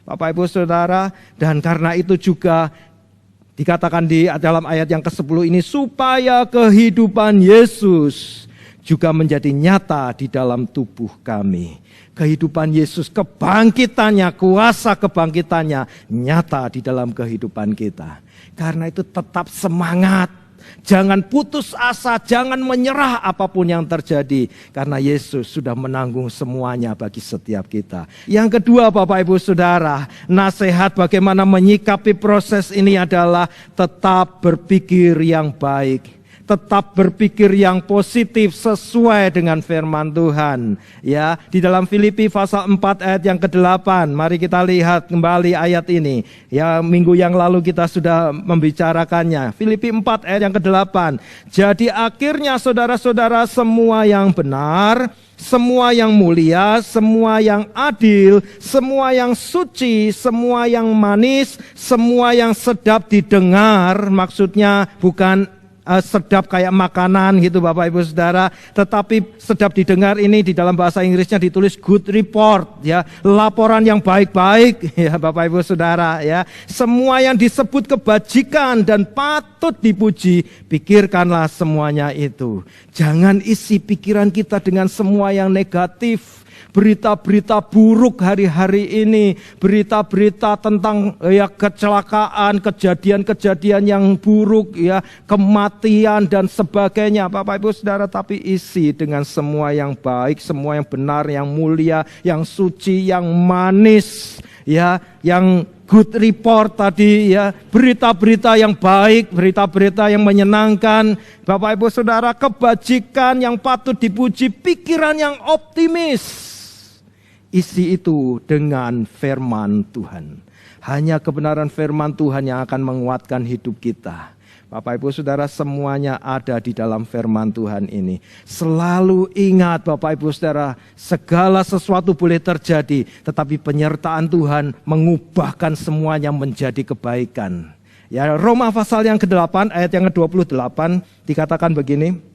Speaker 4: Bapak Ibu Saudara, dan karena itu juga dikatakan di dalam ayat yang ke-10 ini, supaya kehidupan Yesus juga menjadi nyata di dalam tubuh kami. Kehidupan Yesus, kebangkitannya, kuasa kebangkitannya nyata di dalam kehidupan kita. Karena itu tetap semangat. Jangan putus asa, jangan menyerah apapun yang terjadi. Karena Yesus sudah menanggung semuanya bagi setiap kita. Yang kedua Bapak Ibu Saudara, nasihat bagaimana menyikapi proses ini adalah tetap berpikir yang baik. Tetap berpikir yang positif sesuai dengan firman Tuhan. Ya, di dalam Filipi pasal 4 ayat yang ke-8. Mari kita lihat kembali ayat ini. Ya, minggu yang lalu kita sudah membicarakannya. Filipi 4 ayat yang ke-8. Jadi akhirnya saudara-saudara, semua yang benar, semua yang mulia, semua yang adil, semua yang suci, semua yang manis, semua yang sedap didengar, maksudnya bukan sedap kayak makanan gitu Bapak Ibu Saudara, tetapi sedap didengar ini di dalam bahasa Inggrisnya ditulis good report, ya, laporan yang baik-baik, ya Bapak Ibu Saudara, ya. Semua yang disebut kebajikan dan patut dipuji, pikirkanlah semuanya itu. Jangan isi pikiran kita dengan semua yang negatif. Berita-berita buruk hari-hari ini, berita-berita tentang ya kecelakaan, kejadian-kejadian yang buruk, ya kematian dan sebagainya. Bapak Ibu Saudara, tapi isi dengan semua yang baik, semua yang benar, yang mulia, yang suci, yang manis, ya, yang good report tadi, ya, berita-berita yang baik, berita-berita yang menyenangkan. Bapak Ibu Saudara, kebajikan yang patut dipuji, pikiran yang optimis. Isi itu dengan firman Tuhan. Hanya kebenaran firman Tuhan yang akan menguatkan hidup kita. Bapak Ibu Saudara, semuanya ada di dalam firman Tuhan ini. Selalu ingat Bapak Ibu Saudara, segala sesuatu boleh terjadi, tetapi penyertaan Tuhan mengubahkan semuanya menjadi kebaikan. Ya, Roma pasal yang ke-8 ayat yang ke-28 dikatakan begini.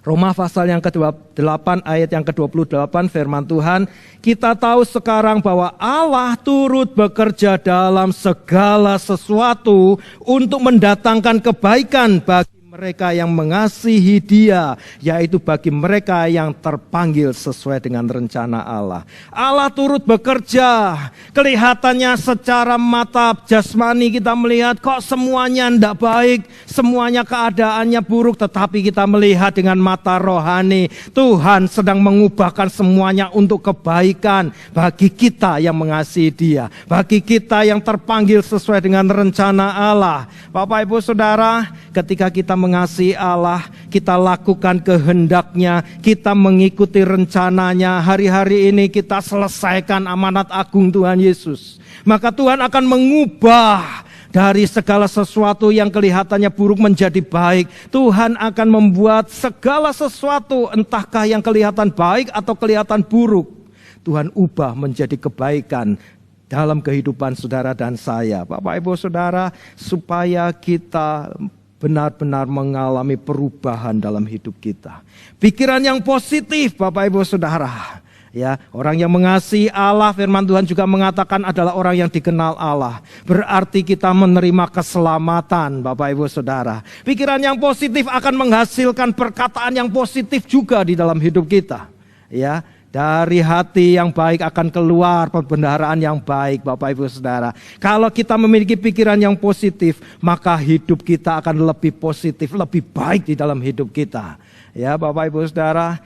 Speaker 4: Roma pasal yang ke-8 ayat yang ke-28 firman Tuhan, kita tahu sekarang bahwa Allah turut bekerja dalam segala sesuatu untuk mendatangkan kebaikan bagi mereka yang mengasihi Dia, yaitu bagi mereka yang terpanggil sesuai dengan rencana Allah. Allah turut bekerja. Kelihatannya secara mata jasmani kita melihat kok semuanya tidak baik, semuanya keadaannya buruk, tetapi kita melihat dengan mata rohani, Tuhan sedang mengubahkan semuanya untuk kebaikan bagi kita yang mengasihi Dia, bagi kita yang terpanggil sesuai dengan rencana Allah. Bapak Ibu Saudara, ketika kita mengasihi Allah, kita lakukan kehendak-Nya, kita mengikuti rencananya. Hari-hari ini kita selesaikan amanat agung Tuhan Yesus. Maka Tuhan akan mengubah dari segala sesuatu yang kelihatannya buruk menjadi baik. Tuhan akan membuat segala sesuatu, entahkah yang kelihatan baik atau kelihatan buruk, Tuhan ubah menjadi kebaikan dalam kehidupan saudara dan saya. Bapak Ibu Saudara, supaya kita benar-benar mengalami perubahan dalam hidup kita. Pikiran yang positif, Bapak Ibu Saudara. Ya, orang yang mengasihi Allah, firman Tuhan juga mengatakan adalah orang yang dikenal Allah. Berarti kita menerima keselamatan, Bapak Ibu Saudara. Pikiran yang positif akan menghasilkan perkataan yang positif juga di dalam hidup kita. Ya, dari hati yang baik akan keluar pembendaharaan yang baik, Bapak Ibu Saudara. Kalau kita memiliki pikiran yang positif, maka hidup kita akan lebih positif, lebih baik di dalam hidup kita. Ya, Bapak Ibu Saudara,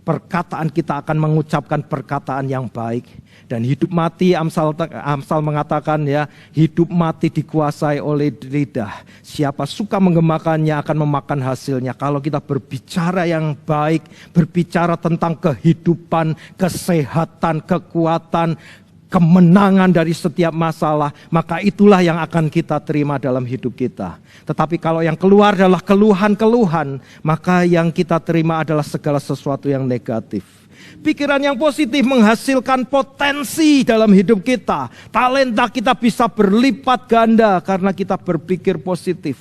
Speaker 4: perkataan kita akan mengucapkan perkataan yang baik. Dan hidup mati, Amsal mengatakan ya, hidup mati dikuasai oleh lidah. Siapa suka menggemakannya akan memakan hasilnya. Kalau kita berbicara yang baik, berbicara tentang kehidupan, kesehatan, kekuatan, kemenangan dari setiap masalah, maka itulah yang akan kita terima dalam hidup kita. Tetapi kalau yang keluar adalah keluhan-keluhan, maka yang kita terima adalah segala sesuatu yang negatif. Pikiran yang positif menghasilkan potensi dalam hidup kita. Talenta kita bisa berlipat ganda karena kita berpikir positif.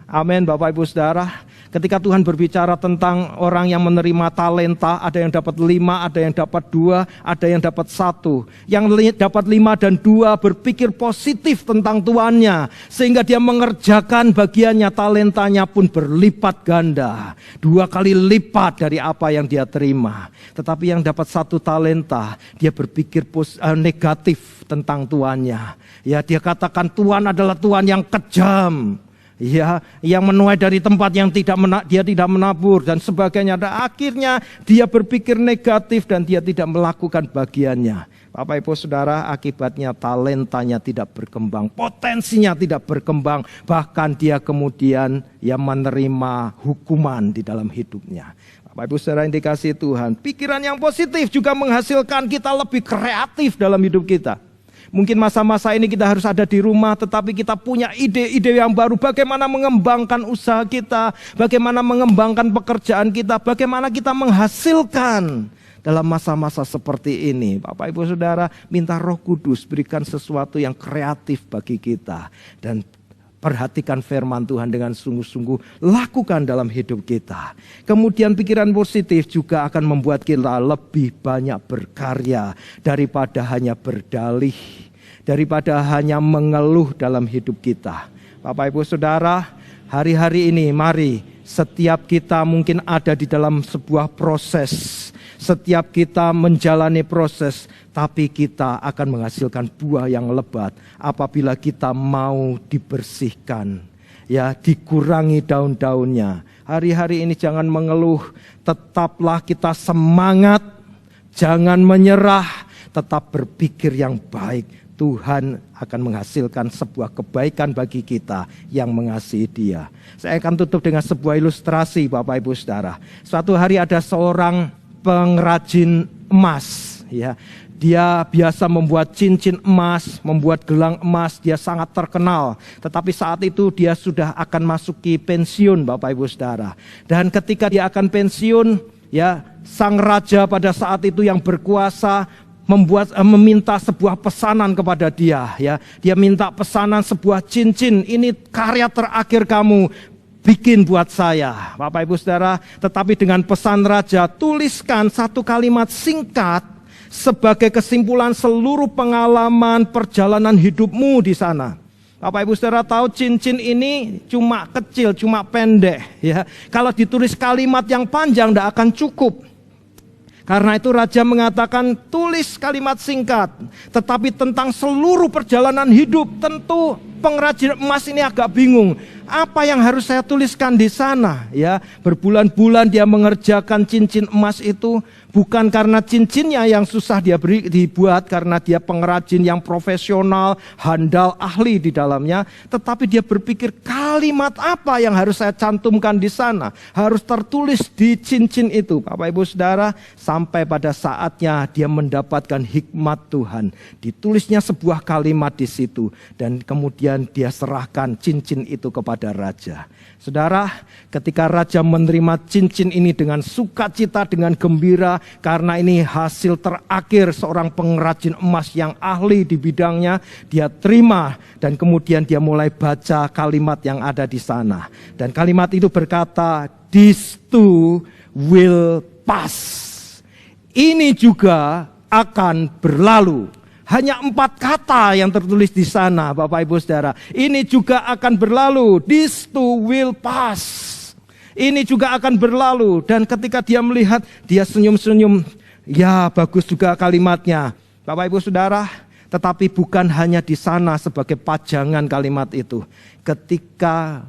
Speaker 4: Amin, Bapak Ibu Saudara. Ketika Tuhan berbicara tentang orang yang menerima talenta, ada yang dapat 5, ada yang dapat 2, ada yang dapat 1. Yang dapat 5 dan 2 berpikir positif tentang tuannya, sehingga dia mengerjakan bagiannya, talentanya pun berlipat ganda. 2 kali lipat dari apa yang dia terima. Tetapi yang dapat 1 talenta, dia berpikir negatif tentang tuannya. Ya, dia katakan Tuhan adalah Tuhan yang kejam. Ya, yang menuai dari tempat yang dia tidak menabur dan sebagainya. Dan akhirnya dia berpikir negatif dan dia tidak melakukan bagiannya. Bapak Ibu Saudara, akibatnya talentanya tidak berkembang, potensinya tidak berkembang, bahkan dia kemudian menerima hukuman di dalam hidupnya. Bapak Ibu Saudara yang dikasihi Tuhan, pikiran yang positif juga menghasilkan kita lebih kreatif dalam hidup kita. Mungkin masa-masa ini kita harus ada di rumah, tetapi kita punya ide-ide yang baru. Bagaimana mengembangkan usaha kita, bagaimana mengembangkan pekerjaan kita, bagaimana kita menghasilkan dalam masa-masa seperti ini. Bapak Ibu Saudara, minta Roh Kudus berikan sesuatu yang kreatif bagi kita. Dan perhatikan firman Tuhan dengan sungguh-sungguh, lakukan dalam hidup kita. Kemudian pikiran positif juga akan membuat kita lebih banyak berkarya daripada hanya berdalih, daripada hanya mengeluh dalam hidup kita. Bapak Ibu Saudara, hari-hari ini mari setiap kita mungkin ada di dalam sebuah proses. Setiap kita menjalani proses, tapi kita akan menghasilkan buah yang lebat apabila kita mau dibersihkan, ya, dikurangi daun-daunnya. Hari-hari ini jangan mengeluh, tetaplah kita semangat, jangan menyerah, tetap berpikir yang baik. Tuhan akan menghasilkan sebuah kebaikan bagi kita yang mengasihi Dia. Saya akan tutup dengan sebuah ilustrasi, Bapak Ibu Saudara. Suatu hari ada seorang pengrajin emas, ya. Dia biasa membuat cincin emas, membuat gelang emas, dia sangat terkenal. Tetapi saat itu dia sudah akan masuki pensiun, Bapak Ibu Saudara. Dan ketika dia akan pensiun, ya, sang raja pada saat itu yang berkuasa meminta sebuah pesanan kepada dia, ya. Dia minta pesanan sebuah cincin, ini karya terakhir kamu, bikin buat saya, Bapak Ibu Saudara. Tetapi dengan pesan raja, tuliskan 1 kalimat singkat sebagai kesimpulan seluruh pengalaman perjalanan hidupmu di sana. Bapak Ibu Saudara tahu cincin ini cuma kecil, cuma pendek, ya. Kalau ditulis kalimat yang panjang tidak akan cukup. Karena itu raja mengatakan tulis kalimat singkat, tetapi tentang seluruh perjalanan hidup. Tentu pengrajin emas ini agak bingung. Apa yang harus saya tuliskan di sana? Ya, berbulan-bulan dia mengerjakan cincin emas itu bukan karena cincinnya yang susah dibuat, karena dia pengrajin yang profesional, handal, ahli di dalamnya, tetapi dia berpikir kalimat apa yang harus saya cantumkan di sana, harus tertulis di cincin itu. Bapak Ibu Saudara, sampai pada saatnya dia mendapatkan hikmat Tuhan. Ditulisnya sebuah kalimat di situ dan kemudian dia serahkan cincin itu kepada raja. Saudara, ketika raja menerima cincin ini dengan sukacita, dengan gembira, karena ini hasil terakhir seorang pengrajin emas yang ahli di bidangnya, dia terima dan kemudian dia mulai baca kalimat yang ada di sana. Dan kalimat itu berkata, "This too will pass." Ini juga akan berlalu. Hanya 4 kata yang tertulis di sana, Bapak Ibu Saudara. Ini juga akan berlalu. This too will pass. Ini juga akan berlalu. Dan ketika dia melihat, dia senyum-senyum. Ya, bagus juga kalimatnya. Bapak Ibu Saudara, tetapi bukan hanya di sana sebagai pajangan kalimat itu. Ketika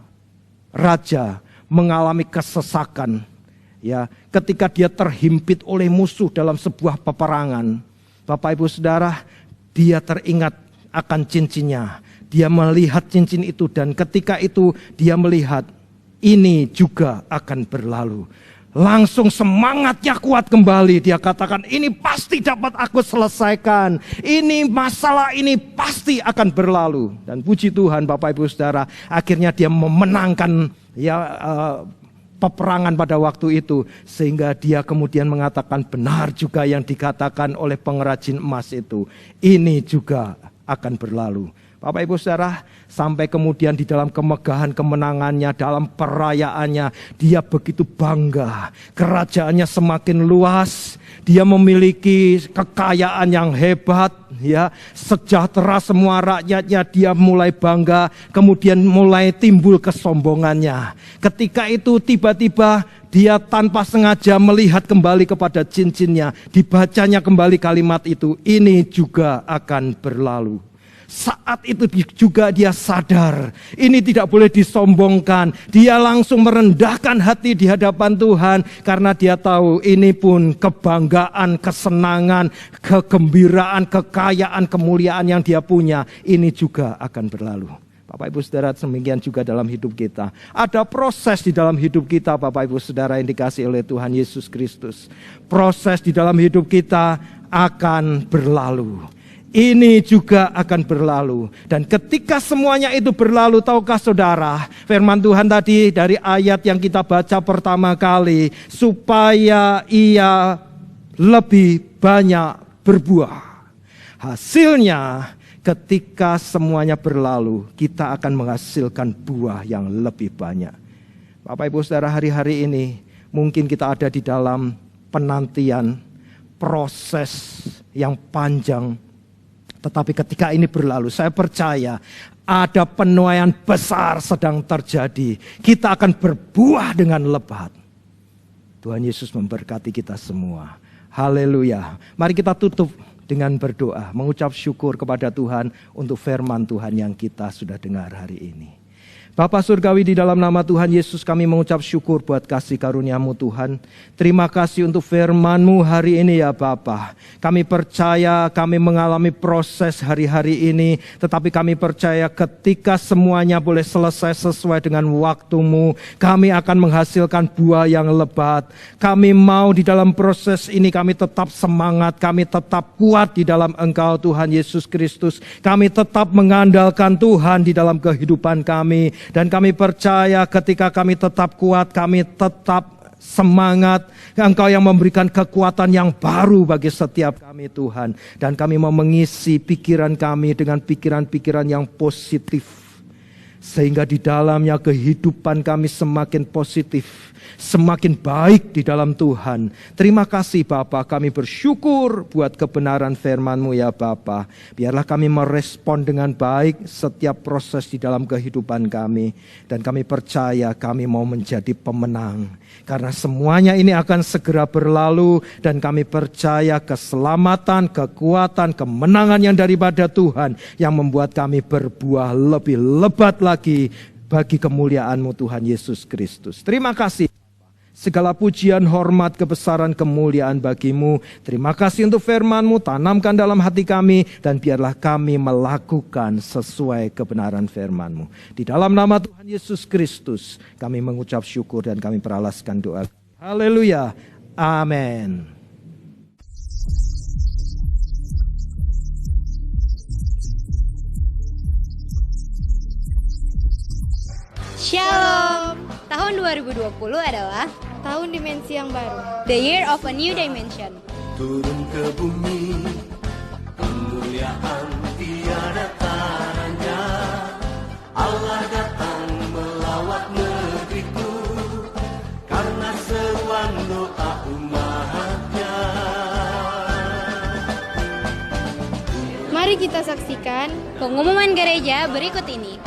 Speaker 4: raja mengalami kesesakan, ya, ketika dia terhimpit oleh musuh dalam sebuah peperangan, Bapak Ibu Saudara, dia teringat akan cincinnya. Dia melihat cincin itu dan ketika itu dia melihat ini juga akan berlalu. Langsung semangatnya kuat kembali. Dia katakan, ini pasti dapat aku selesaikan. Ini masalah ini pasti akan berlalu. Dan puji Tuhan Bapak Ibu Saudara, akhirnya dia memenangkan peperangan pada waktu itu, sehingga dia kemudian mengatakan benar juga yang dikatakan oleh pengrajin emas itu, ini juga akan berlalu. Bapak Ibu Saudara, sampai kemudian di dalam kemegahan kemenangannya, dalam perayaannya, dia begitu bangga. Kerajaannya semakin luas, dia memiliki kekayaan yang hebat, ya, sejahtera semua rakyatnya, dia mulai bangga, kemudian mulai timbul kesombongannya. Ketika itu tiba-tiba dia tanpa sengaja melihat kembali kepada cincinnya, dibacanya kembali kalimat itu, ini juga akan berlalu. Saat itu juga dia sadar, ini tidak boleh disombongkan. Dia langsung merendahkan hati di hadapan Tuhan, karena dia tahu ini pun kebanggaan, kesenangan, kegembiraan, kekayaan, kemuliaan yang dia punya, ini juga akan berlalu. Bapak Ibu Saudara, demikian juga dalam hidup kita. Ada proses di dalam hidup kita, Bapak Ibu Saudara yang dikasihi oleh Tuhan Yesus Kristus. Proses di dalam hidup kita akan berlalu. Ini juga akan berlalu. Dan ketika semuanya itu berlalu, tahukah saudara, firman Tuhan tadi dari ayat yang kita baca pertama kali, supaya ia lebih banyak berbuah. Hasilnya ketika semuanya berlalu, kita akan menghasilkan buah yang lebih banyak. Bapak Ibu Saudara, hari-hari ini mungkin kita ada di dalam penantian proses yang panjang. Tetapi ketika ini berlalu, saya percaya ada penuaian besar sedang terjadi. Kita akan berbuah dengan lebat. Tuhan Yesus memberkati kita semua. Haleluya. Mari kita tutup dengan berdoa, mengucap syukur kepada Tuhan untuk firman Tuhan yang kita sudah dengar hari ini. Bapa Surgawi, di dalam nama Tuhan Yesus kami mengucap syukur buat kasih karunia-Mu Tuhan. Terima kasih untuk firman-Mu hari ini ya Bapa. Kami percaya kami mengalami proses hari-hari ini, tetapi kami percaya ketika semuanya boleh selesai sesuai dengan waktu-Mu, kami akan menghasilkan buah yang lebat. Kami mau di dalam proses ini kami tetap semangat, kami tetap kuat di dalam Engkau Tuhan Yesus Kristus. Kami tetap mengandalkan Tuhan di dalam kehidupan kami. Dan kami percaya ketika kami tetap kuat, kami tetap semangat. Engkau yang memberikan kekuatan yang baru bagi setiap kami Tuhan. Dan kami mau mengisi pikiran kami dengan pikiran-pikiran yang positif. Sehingga di dalamnya kehidupan kami semakin positif, semakin baik di dalam Tuhan. Terima kasih Bapa, kami bersyukur buat kebenaran firman-Mu ya Bapa. Biarlah kami merespon dengan baik setiap proses di dalam kehidupan kami. Dan kami percaya kami mau menjadi pemenang. Karena semuanya ini akan segera berlalu. Dan kami percaya keselamatan, kekuatan, kemenangan yang daripada Tuhan, yang membuat kami berbuah lebih lebat lagi bagi kemuliaan-Mu Tuhan Yesus Kristus. Terima kasih. Segala pujian, hormat, kebesaran, kemuliaan bagi-Mu. Terima kasih untuk firman-Mu, tanamkan dalam hati kami, dan biarlah kami melakukan sesuai kebenaran firman-Mu. Di dalam nama Tuhan Yesus Kristus, kami mengucap syukur dan kami peralaskan doa. Haleluya. Amin.
Speaker 5: Shalom. Tahun 2020 adalah
Speaker 6: Tahun dimensi yang baru.
Speaker 5: the year of a new dimension.
Speaker 7: Turun ke bumi, kemuliaan tiada taranya. Allah datang melawat negeriku, karena seruan doa umatnya.
Speaker 6: Mari kita saksikan
Speaker 5: Pengumuman gereja berikut ini.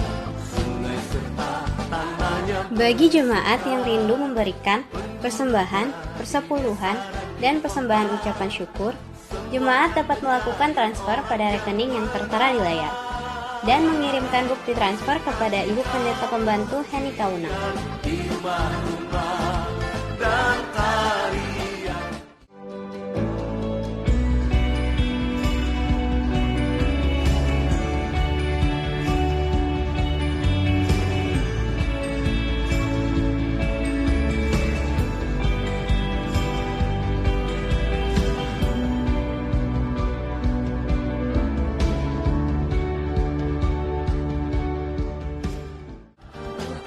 Speaker 7: Sungai serta tanahnya
Speaker 5: Bagi jemaat yang rindu memberikan persembahan, persepuluhan, dan persembahan ucapan syukur, jemaat dapat melakukan transfer pada rekening yang tertera di layar dan mengirimkan bukti transfer kepada Ibu Pendeta Pembantu Heni Kaunang.
Speaker 7: di rumah-rumah dan tarian.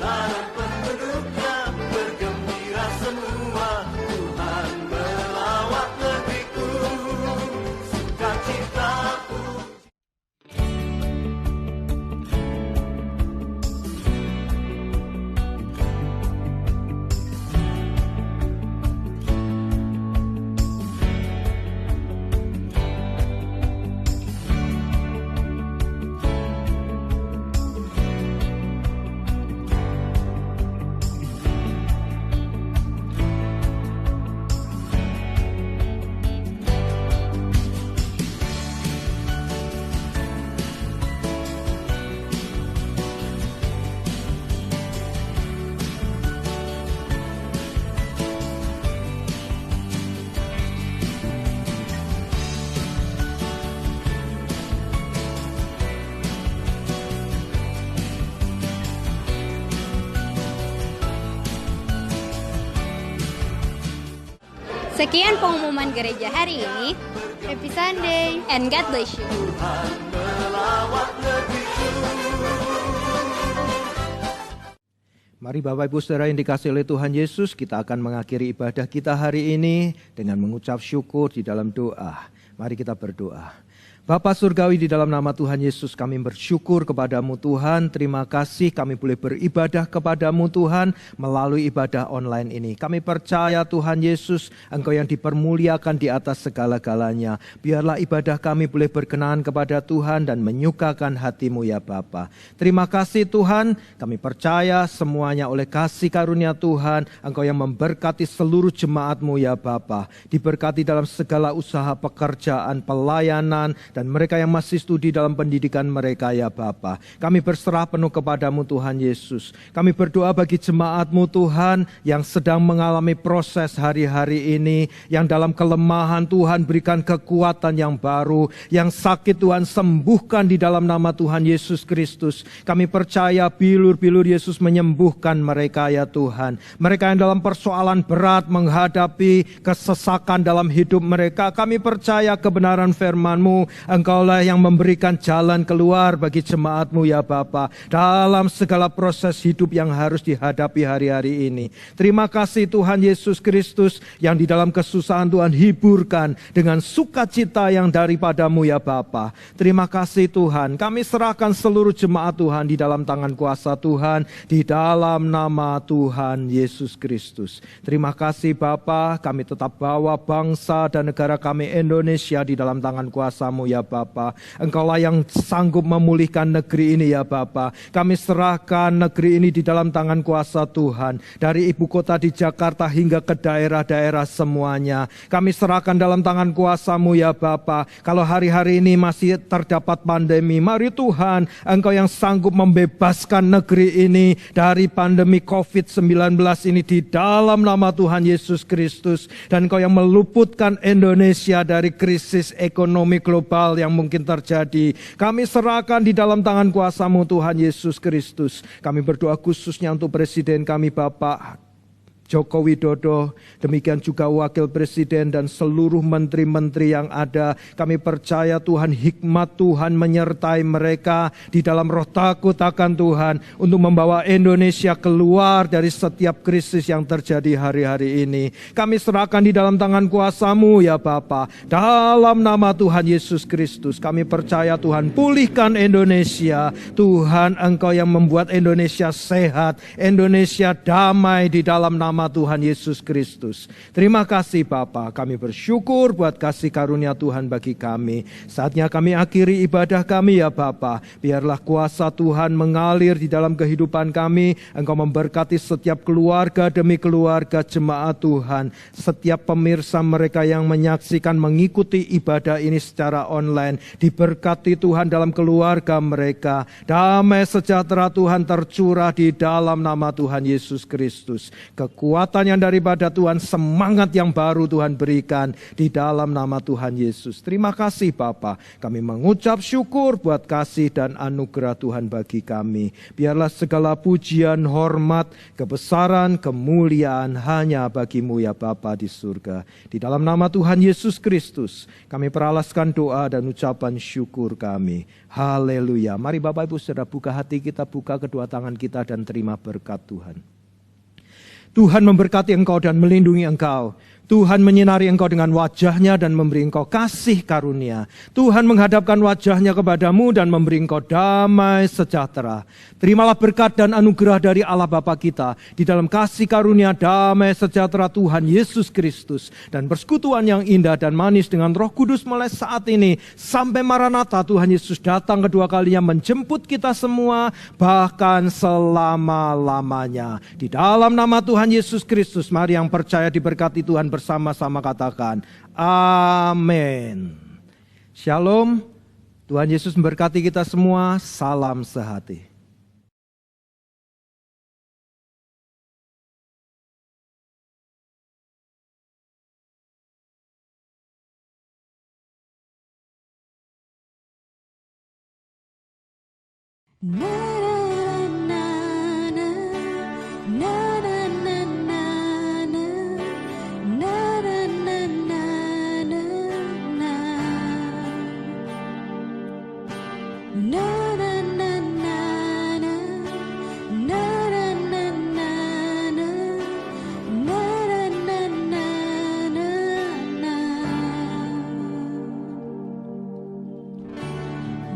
Speaker 7: Tanah penduduknya bergembira semua, Tuhan melawat negeriku, sukacitaku.
Speaker 5: Sekian pengumuman gereja hari ini,
Speaker 6: Happy Sunday.
Speaker 5: and God bless you.
Speaker 4: Mari Bapak Ibu Saudara yang dikasihi oleh Tuhan Yesus, kita akan mengakhiri ibadah kita hari ini dengan mengucap syukur di dalam doa. Mari kita berdoa. Bapa Surgawi, di dalam nama Tuhan Yesus kami bersyukur kepadamu Tuhan. Terima kasih kami boleh beribadah kepadamu Tuhan melalui ibadah online ini. Kami percaya Tuhan Yesus, Engkau yang dipermuliakan di atas segala-galanya. Biarlah ibadah kami boleh berkenan kepada Tuhan dan menyukakan hatimu ya Bapa. Terima kasih Tuhan, kami percaya semuanya oleh kasih karunia Tuhan, Engkau yang memberkati seluruh jemaatmu ya Bapa. Diberkati dalam segala usaha pekerjaan, pelayanan, dan mereka yang masih studi dalam pendidikan mereka ya Bapa. Kami berserah penuh kepadamu Tuhan Yesus. Kami berdoa bagi jemaatmu Tuhan yang sedang mengalami proses hari-hari ini, yang dalam kelemahan Tuhan berikan kekuatan yang baru, yang sakit Tuhan sembuhkan di dalam nama Tuhan Yesus Kristus. Kami percaya bilur-bilur Yesus menyembuhkan mereka ya Tuhan. Mereka yang dalam persoalan berat menghadapi kesesakan dalam hidup mereka, kami percaya kebenaran firman-Mu. Engkaulah yang memberikan jalan keluar bagi jemaat-Mu ya Bapa dalam segala proses hidup yang harus dihadapi hari-hari ini. Terima kasih Tuhan Yesus Kristus yang di dalam kesusahan Tuhan hiburkan dengan sukacita yang daripadamu ya Bapa. Terima kasih Tuhan, kami serahkan seluruh jemaat Tuhan di dalam tangan kuasa Tuhan, di dalam nama Tuhan Yesus Kristus. Terima kasih Bapa, kami tetap bawa bangsa dan negara kami Indonesia di dalam tangan kuasa-Mu ya Bapa. Engkaulah yang sanggup memulihkan negeri ini ya Bapa. Kami serahkan negeri ini di dalam tangan kuasa Tuhan. Dari ibu kota di Jakarta hingga ke daerah-daerah semuanya. Kami serahkan dalam tangan kuasa-Mu ya Bapa. Kalau hari-hari ini masih terdapat pandemi, mari Tuhan, Engkau yang sanggup membebaskan negeri ini dari pandemi COVID-19 ini di dalam nama Tuhan Yesus Kristus. Dan Engkau yang meluputkan Indonesia dari krisis ekonomi global yang mungkin terjadi. Kami serahkan di dalam tangan kuasa-Mu Tuhan Yesus Kristus. Kami berdoa khususnya untuk Presiden kami Bapak Joko Widodo, demikian juga Wakil Presiden dan seluruh menteri-menteri yang ada. Kami percaya Tuhan, hikmat Tuhan menyertai mereka di dalam roh takut akan Tuhan untuk membawa Indonesia keluar dari setiap krisis yang terjadi hari-hari ini. Kami serahkan di dalam tangan kuasa-Mu ya Bapa. Dalam nama Tuhan Yesus Kristus kami percaya Tuhan, pulihkan Indonesia. Tuhan, Engkau yang membuat Indonesia sehat, Indonesia damai di dalam nama Tuhan Yesus Kristus. Terima kasih Bapa, kami bersyukur buat kasih karunia Tuhan bagi kami. Saatnya kami akhiri ibadah kami ya Bapa. Biarlah kuasa Tuhan mengalir di dalam kehidupan kami. Engkau memberkati setiap keluarga demi keluarga jemaat Tuhan. Setiap pemirsa mereka yang menyaksikan mengikuti ibadah ini secara online. Diberkati Tuhan dalam keluarga mereka. Damai sejahtera Tuhan tercurah di dalam nama Tuhan Yesus Kristus. Kekuatan yang daripada Tuhan, semangat yang baru Tuhan berikan di dalam nama Tuhan Yesus. Terima kasih Bapa. Kami mengucap syukur buat kasih dan anugerah Tuhan bagi kami. Biarlah segala pujian, hormat, kebesaran, kemuliaan hanya bagi-Mu ya Bapa di surga. Di dalam nama Tuhan Yesus Kristus, kami peralaskan doa dan ucapan syukur kami. Haleluya. Mari Bapak Ibu Saudara buka hati kita, buka kedua tangan kita dan terima berkat Tuhan. Tuhan memberkati engkau dan melindungi engkau. Tuhan menyinari engkau dengan wajah-Nya dan memberi engkau kasih karunia. Tuhan menghadapkan wajah-Nya kepadamu dan memberi engkau damai sejahtera. Terimalah berkat dan anugerah dari Allah Bapa kita di dalam kasih karunia damai sejahtera Tuhan Yesus Kristus dan persekutuan yang indah dan manis dengan Roh Kudus mulai saat ini sampai Maranatha Tuhan Yesus datang kedua kalinya menjemput kita semua bahkan selama-lamanya. Di dalam nama Tuhan Yesus Kristus, mari yang percaya diberkati Tuhan bersama-sama katakan amin. Shalom. Tuhan Yesus memberkati kita semua. Salam sehati.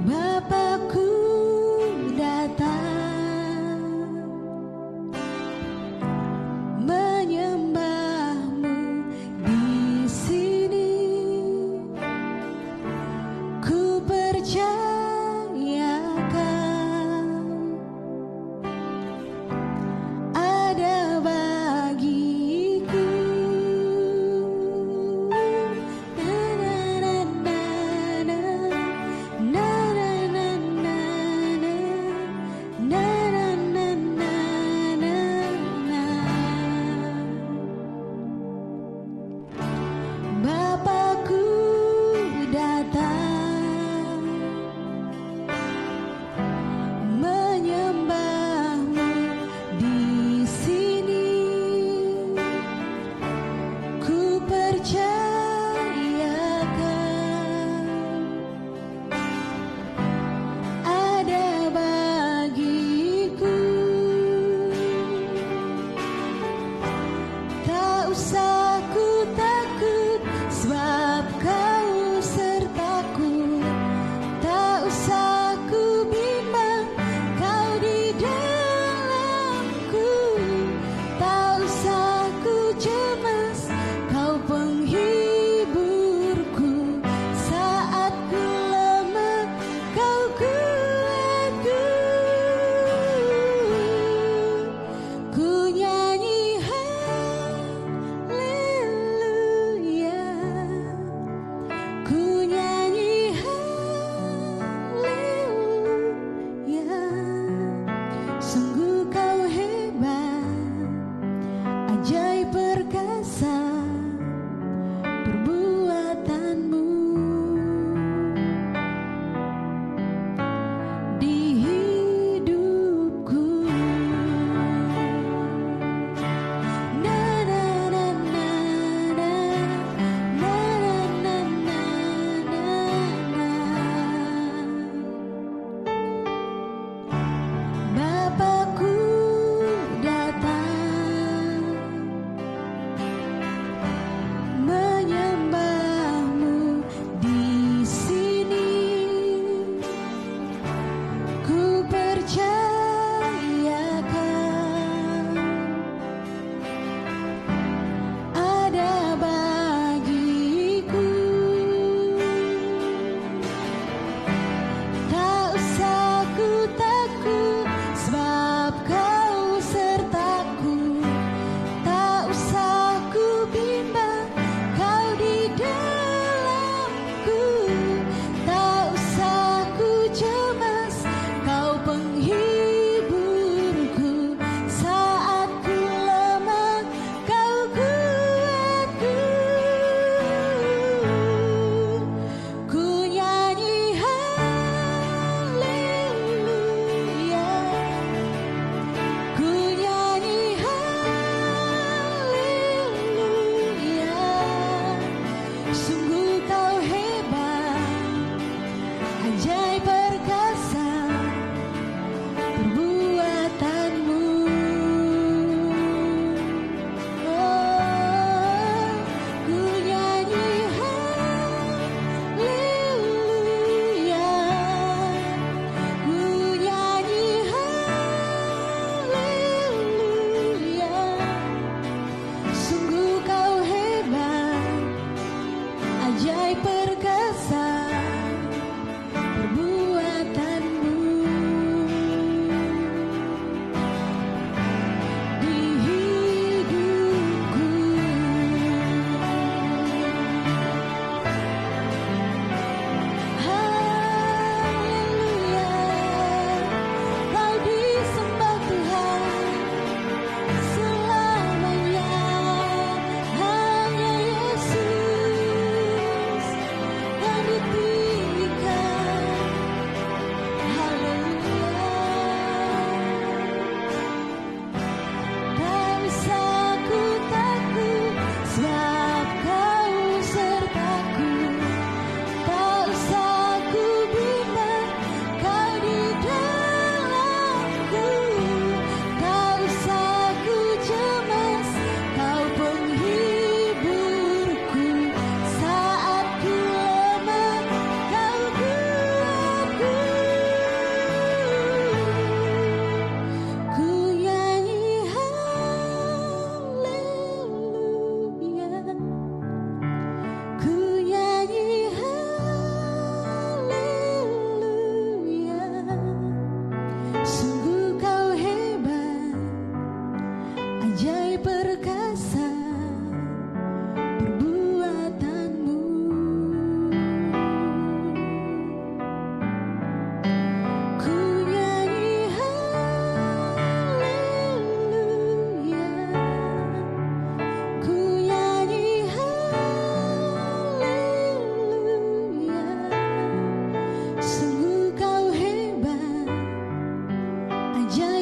Speaker 1: Bapakku datang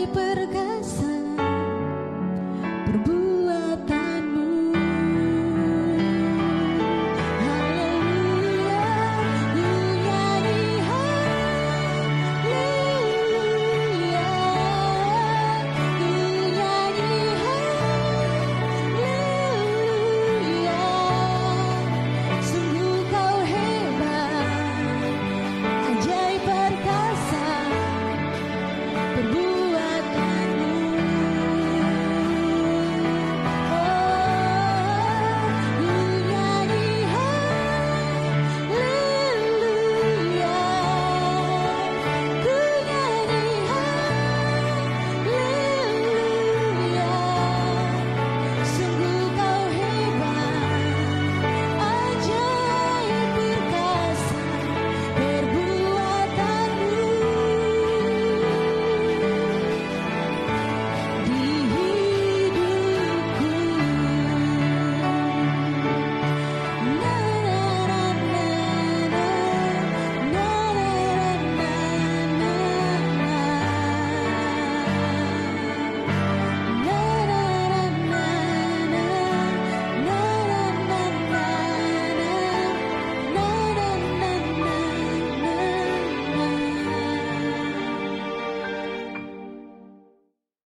Speaker 1: ajaib perkasa perbuatanmu. Haleluya, ku nyanyi haleluya, ku nyanyi haleluya. Sungguh kau hebat, ajaib perkasa perbuatanmu.